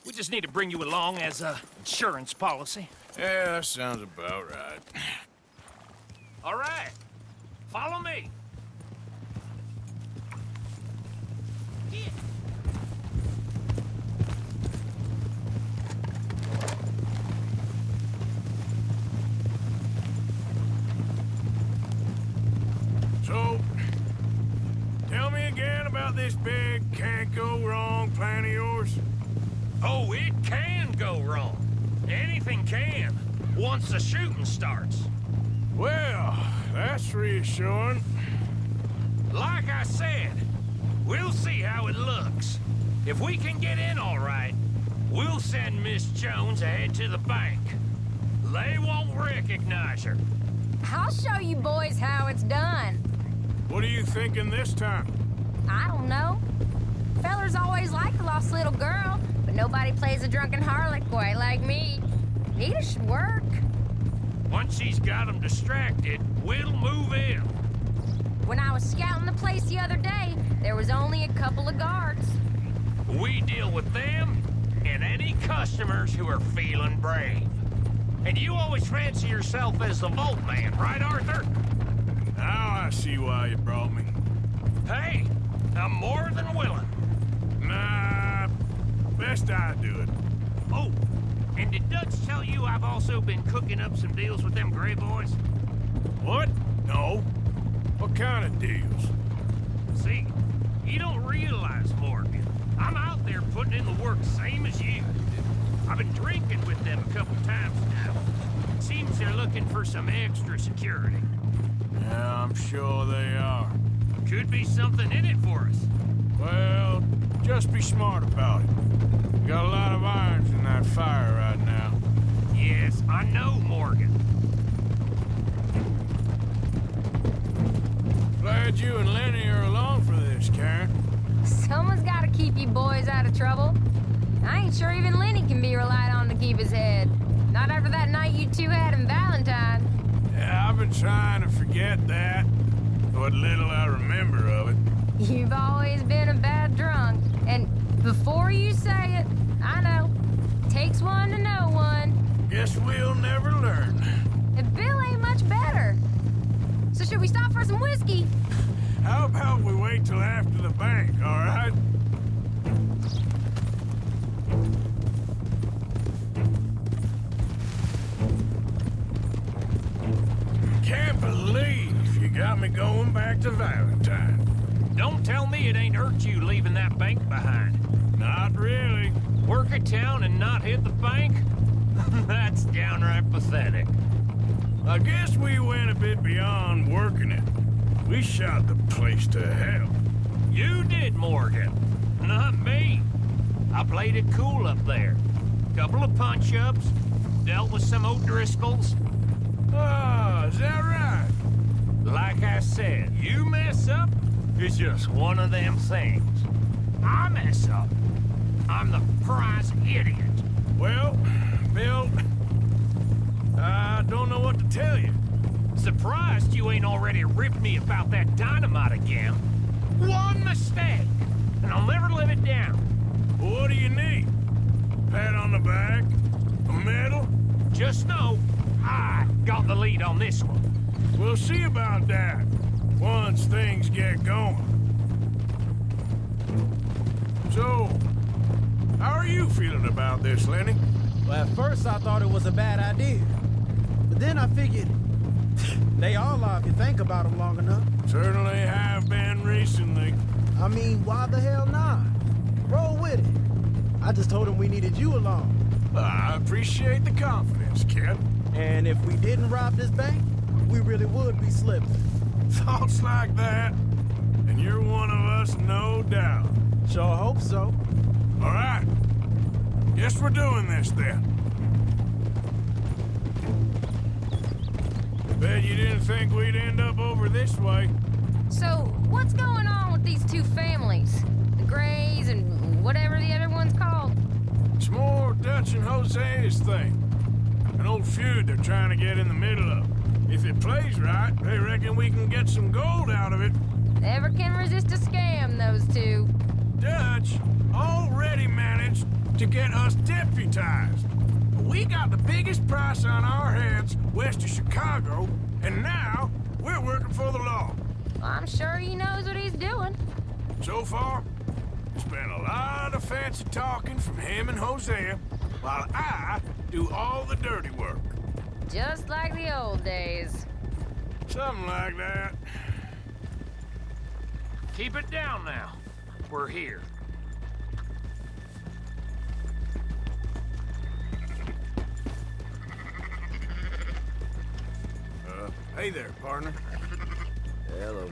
We just need to bring you along as a insurance policy. Yeah, that sounds about right. All right. Follow me. So, tell me again about this big can't-go-wrong plan of yours. Oh, it can go wrong. Anything can, once the shooting starts. Well, that's reassuring. Like I said, we'll see how it looks. If we can get in all right, we'll send Miss Jones ahead to the bank. They won't recognize her. I'll show you boys how it's done. What are you thinking this time? I don't know. Fellers always like a lost little girl, but nobody plays a drunken harlot quite like me. Nita should work. Once she's got them distracted, we'll move in. When I was scouting the place the other day, there was only a couple of guards. We deal with them and any customers who are feeling brave. And you always fancy yourself as the vault man, right, Arthur? Now I see why you brought me. Hey, I'm more than willing. Nah, best I do it. Oh, and did Dutch tell you I've also been cooking up some deals with them Gray boys? What? No. What kind of deals? See, you don't realize, Morgan. I'm out there putting in the work same as you. I've been drinking with them a couple times now. Seems they're looking for some extra security. Yeah, I'm sure they are. Could be something in it for us. Well, just be smart about it. We got a lot of irons in that fire right now. Yes, I know, Morgan. Glad you and Lenny are along for this, Karen. Someone's got to keep you boys out of trouble. I ain't sure even Lenny can be relied on to keep his head. Not after that night you two had in Valentine. Yeah, I've been trying to forget that. What little I remember of it. You've always been a bad drunk. And before you say it, I know. Takes one to know one. Guess we'll never learn. And Bill ain't much better. So should we stop for some whiskey? How about we wait till after the bank, all right? Can't believe you got me going back to Valentine. Don't tell me it ain't hurt you leaving that bank behind. Not really. Work a town and not hit the bank? That's downright pathetic. I guess we went a bit beyond working it. We shot the place to hell. You did, Morgan. Not me. I played it cool up there. Couple of punch-ups, dealt with some O'Driscolls. Ah, is that right? Like I said, you mess up, it's just one of them things. I mess up, I'm the prize idiot. Well, Bill, I don't know what to tell you. Surprised you ain't already ripped me about that dynamite again. One mistake, and I'll never live it down. What do you need? Pat on the back? A medal? Just know, I got the lead on this one. We'll see about that, once things get going. So, how are you feeling about this, Lenny? Well, at first I thought it was a bad idea. But then I figured, they all are if you think about them long enough. Certainly have been recently. I mean, why the hell not? Roll with it. I just told him we needed you along. I appreciate the confidence, kid. And if we didn't rob this bank, we really would be slipping. Thoughts like that, and you're one of us, no doubt. Sure hope so. All right. Guess we're doing this, then. Bet you didn't think we'd end up over this way. So, what's going on with these two families? The Grays and whatever the other one's called? It's more Dutch and Jose's thing. An old feud they're trying to get in the middle of. If it plays right, they reckon we can get some gold out of it. Never can resist a scam, those two. Dutch already managed to get us deputized. We got the biggest price on our heads west of Chicago, and now we're working for the law. I'm sure he knows what he's doing. So far, it's been a lot of fancy talking from him and Hosea, while I do all the dirty work. Just like the old days. Something like that. Keep it down now. We're here. Hey there, partner. Hello.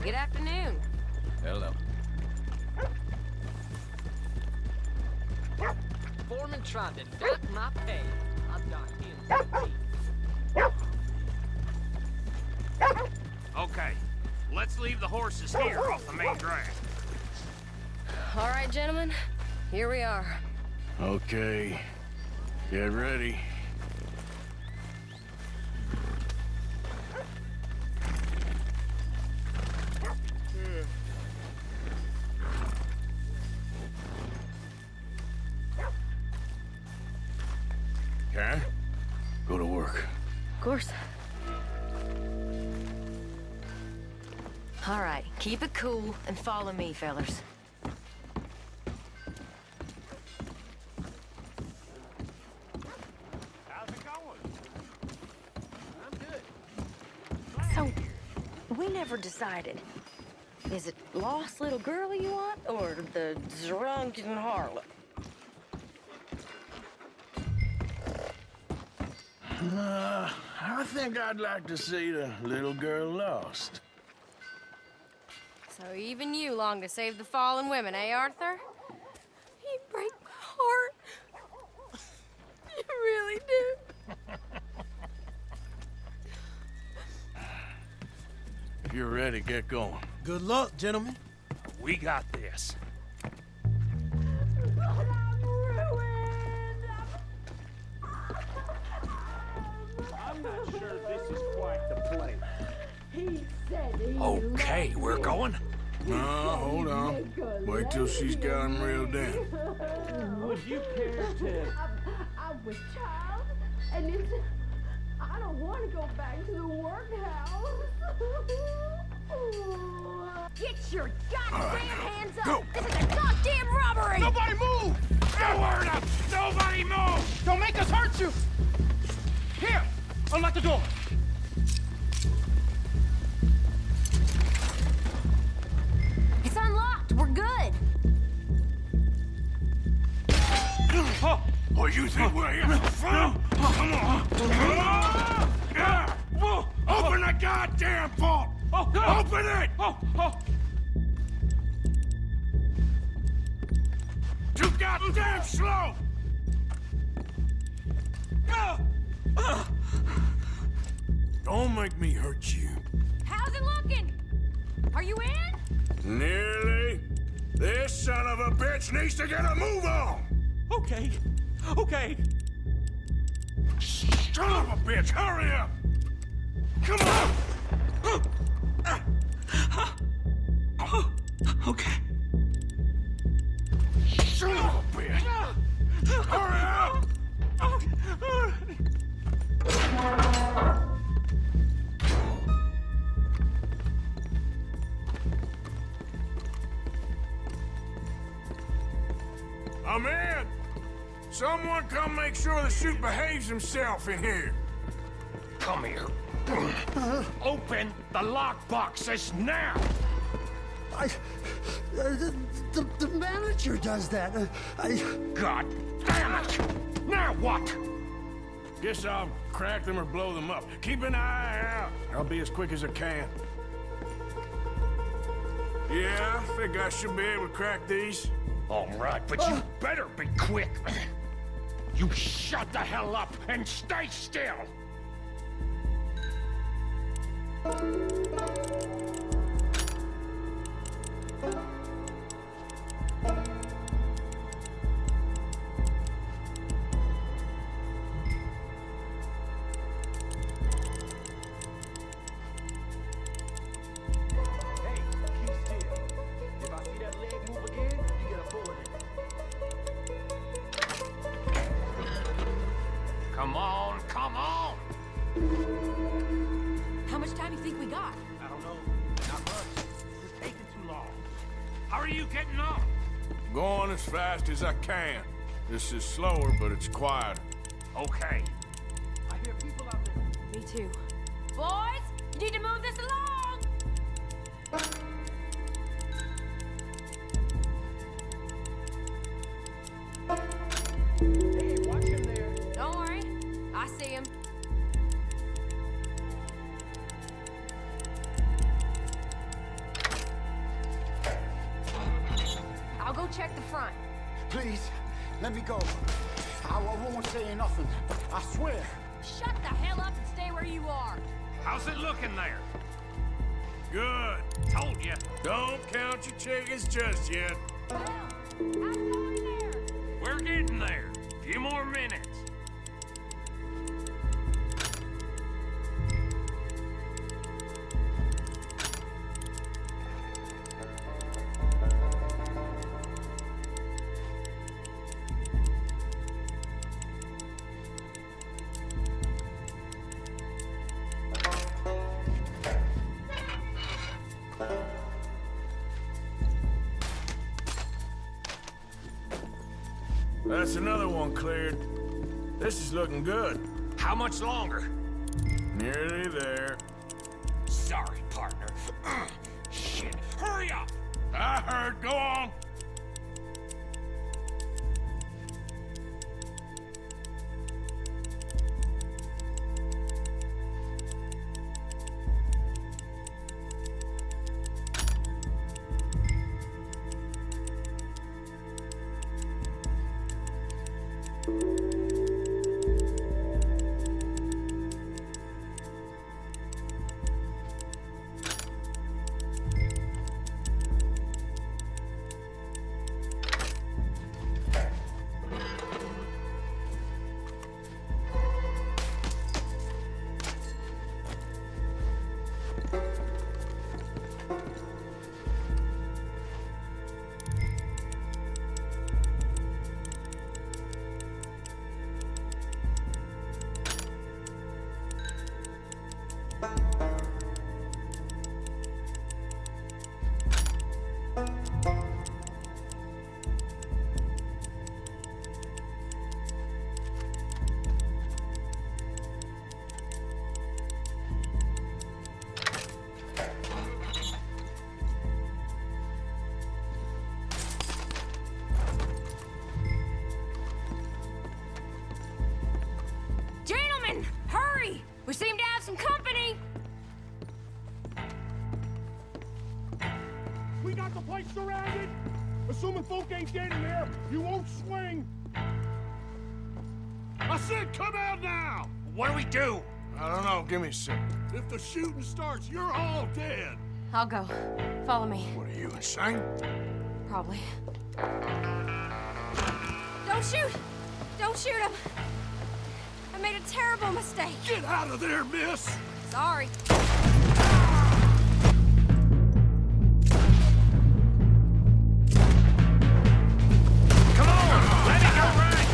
Good afternoon. Hello. Foreman tried to duck my pay. I've got him. Okay, let's leave the horses here off the main drag. All right, gentlemen. Here we are. Okay. Get ready. Okay. Go to work. Of course. All right, keep it cool and follow me, fellers. How's it going? I'm good. So, we never decided. Is it lost little girl you want, or the drunken harlot? I think I'd like to see the little girl lost. So even you long to save the fallen women, eh, Arthur? You break my heart. You really do. If you're ready, get going. Good luck, gentlemen. We got this. I'm not sure this is quite the place. Okay, we're going. No, hold on. Wait till she's got him reeled in. Would you care to... I'm with child, and it's... I don't want to go back to the workhouse. Get your goddamn hands up! Go. This is a goddamn robbery! Nobody move! No word up! Nobody move! Don't make us hurt you! Here! Unlock the door! It's unlocked. We're good. Oh, you think we're here for fun? Come on! Open the goddamn vault! Open it! Too goddamn slow! Don't make me hurt you. How's it looking? Are you in? Nearly. This son of a bitch needs to get a move on! Okay. Okay. Son of a bitch, hurry up! Come on! Okay. I'm in! Someone come make sure the chute behaves himself in here. Come here. Open the lockboxes now! The manager does that. God damn it! Now what? Guess I'll crack them or blow them up. Keep an eye out. I'll be as quick as I can. Yeah, I think I should be able to crack these. All right, but you better be quick. You shut the hell up and stay still! Come on, come on! How much time do you think we got? I don't know. Not much. This is taking too long. How are you getting on? Going as fast as I can. This is slower, but it's quieter. Okay. I hear people out there. Me too. Boys, you need to move this along! Hey, watch him there. Don't worry, I see him. I'll go check the front. Please, let me go. I won't say nothing. I swear. Shut the hell up and stay where you are. How's it looking there? Good. Told you. Don't count your chickens just yet. We're getting there. A few more minutes. That's another one cleared. This is looking good. How much longer? Nearly there. Sorry, partner. Shit. Hurry up! I heard. Go on. Gentlemen, hurry! We seem to have some company! We got the place surrounded. Assuming folk ain't dead in there, you won't swing. I said come out now! What do we do? I don't know. Give me a second. If the shooting starts, you're all dead. I'll go. Follow me. What are you, insane? Probably. Don't shoot! Don't shoot him! I made a terrible mistake. Get out of there, miss! Sorry. Come on! Let it go right!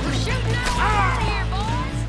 We're shooting out of here, boys!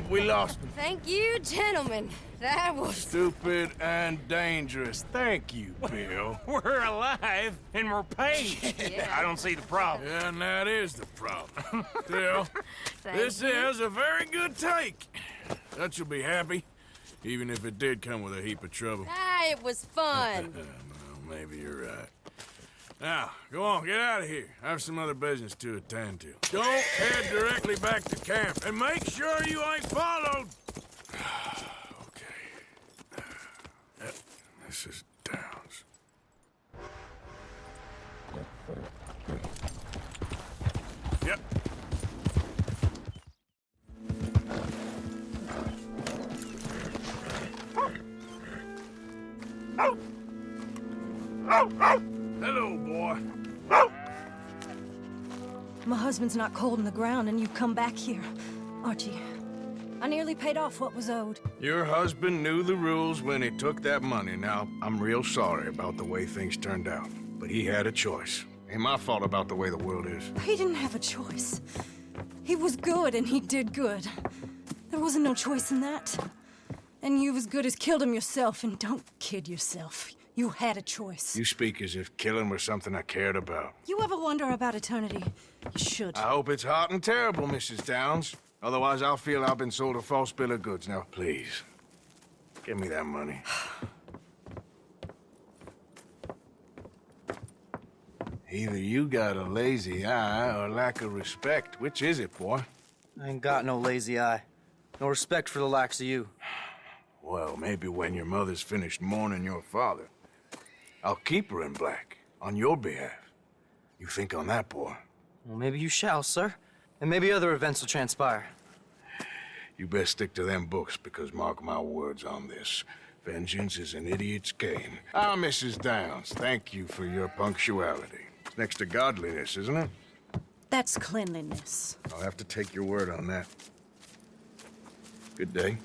think we lost him. Thank you, gentlemen. That was... Stupid and dangerous. Thank you, Bill. We're alive and we're paid. I don't see the problem. Yeah, and that is the problem. Still, this you. is a very good take. Dutch will be happy, even if it did come with a heap of trouble. Ah, it was fun. Well, maybe you're right. Now, go on, get out of here. I have some other business to attend to. Don't head directly back to camp, and make sure you ain't followed. Okay. Yep, this is Downs. Yep. Hello, boy. My husband's not cold in the ground, and you come back here. Archie, I nearly paid off what was owed. Your husband knew the rules when he took that money. Now, I'm real sorry about the way things turned out. But he had a choice. Ain't my fault about the way the world is. He didn't have a choice. He was good, and he did good. There wasn't no choice in that. And you as good as killed him yourself, and don't kid yourself. You had a choice. You speak as if killing was something I cared about. You ever wonder about eternity? You should. I hope it's hot and terrible, Mrs. Downs. Otherwise, I'll feel I've been sold a false bill of goods. Now, please, give me that money. Either you got a lazy eye or lack of respect. Which is it, boy? I ain't got no lazy eye. No respect for the likes of you. Well, maybe when your mother's finished mourning your father, I'll keep her in black, on your behalf. You think on that, boy? Well, maybe you shall, sir. And maybe other events will transpire. You best stick to them books, because mark my words on this. Vengeance is an idiot's game. Ah, Mrs. Downs, thank you for your punctuality. It's next to godliness, isn't it? That's cleanliness. I'll have to take your word on that. Good day.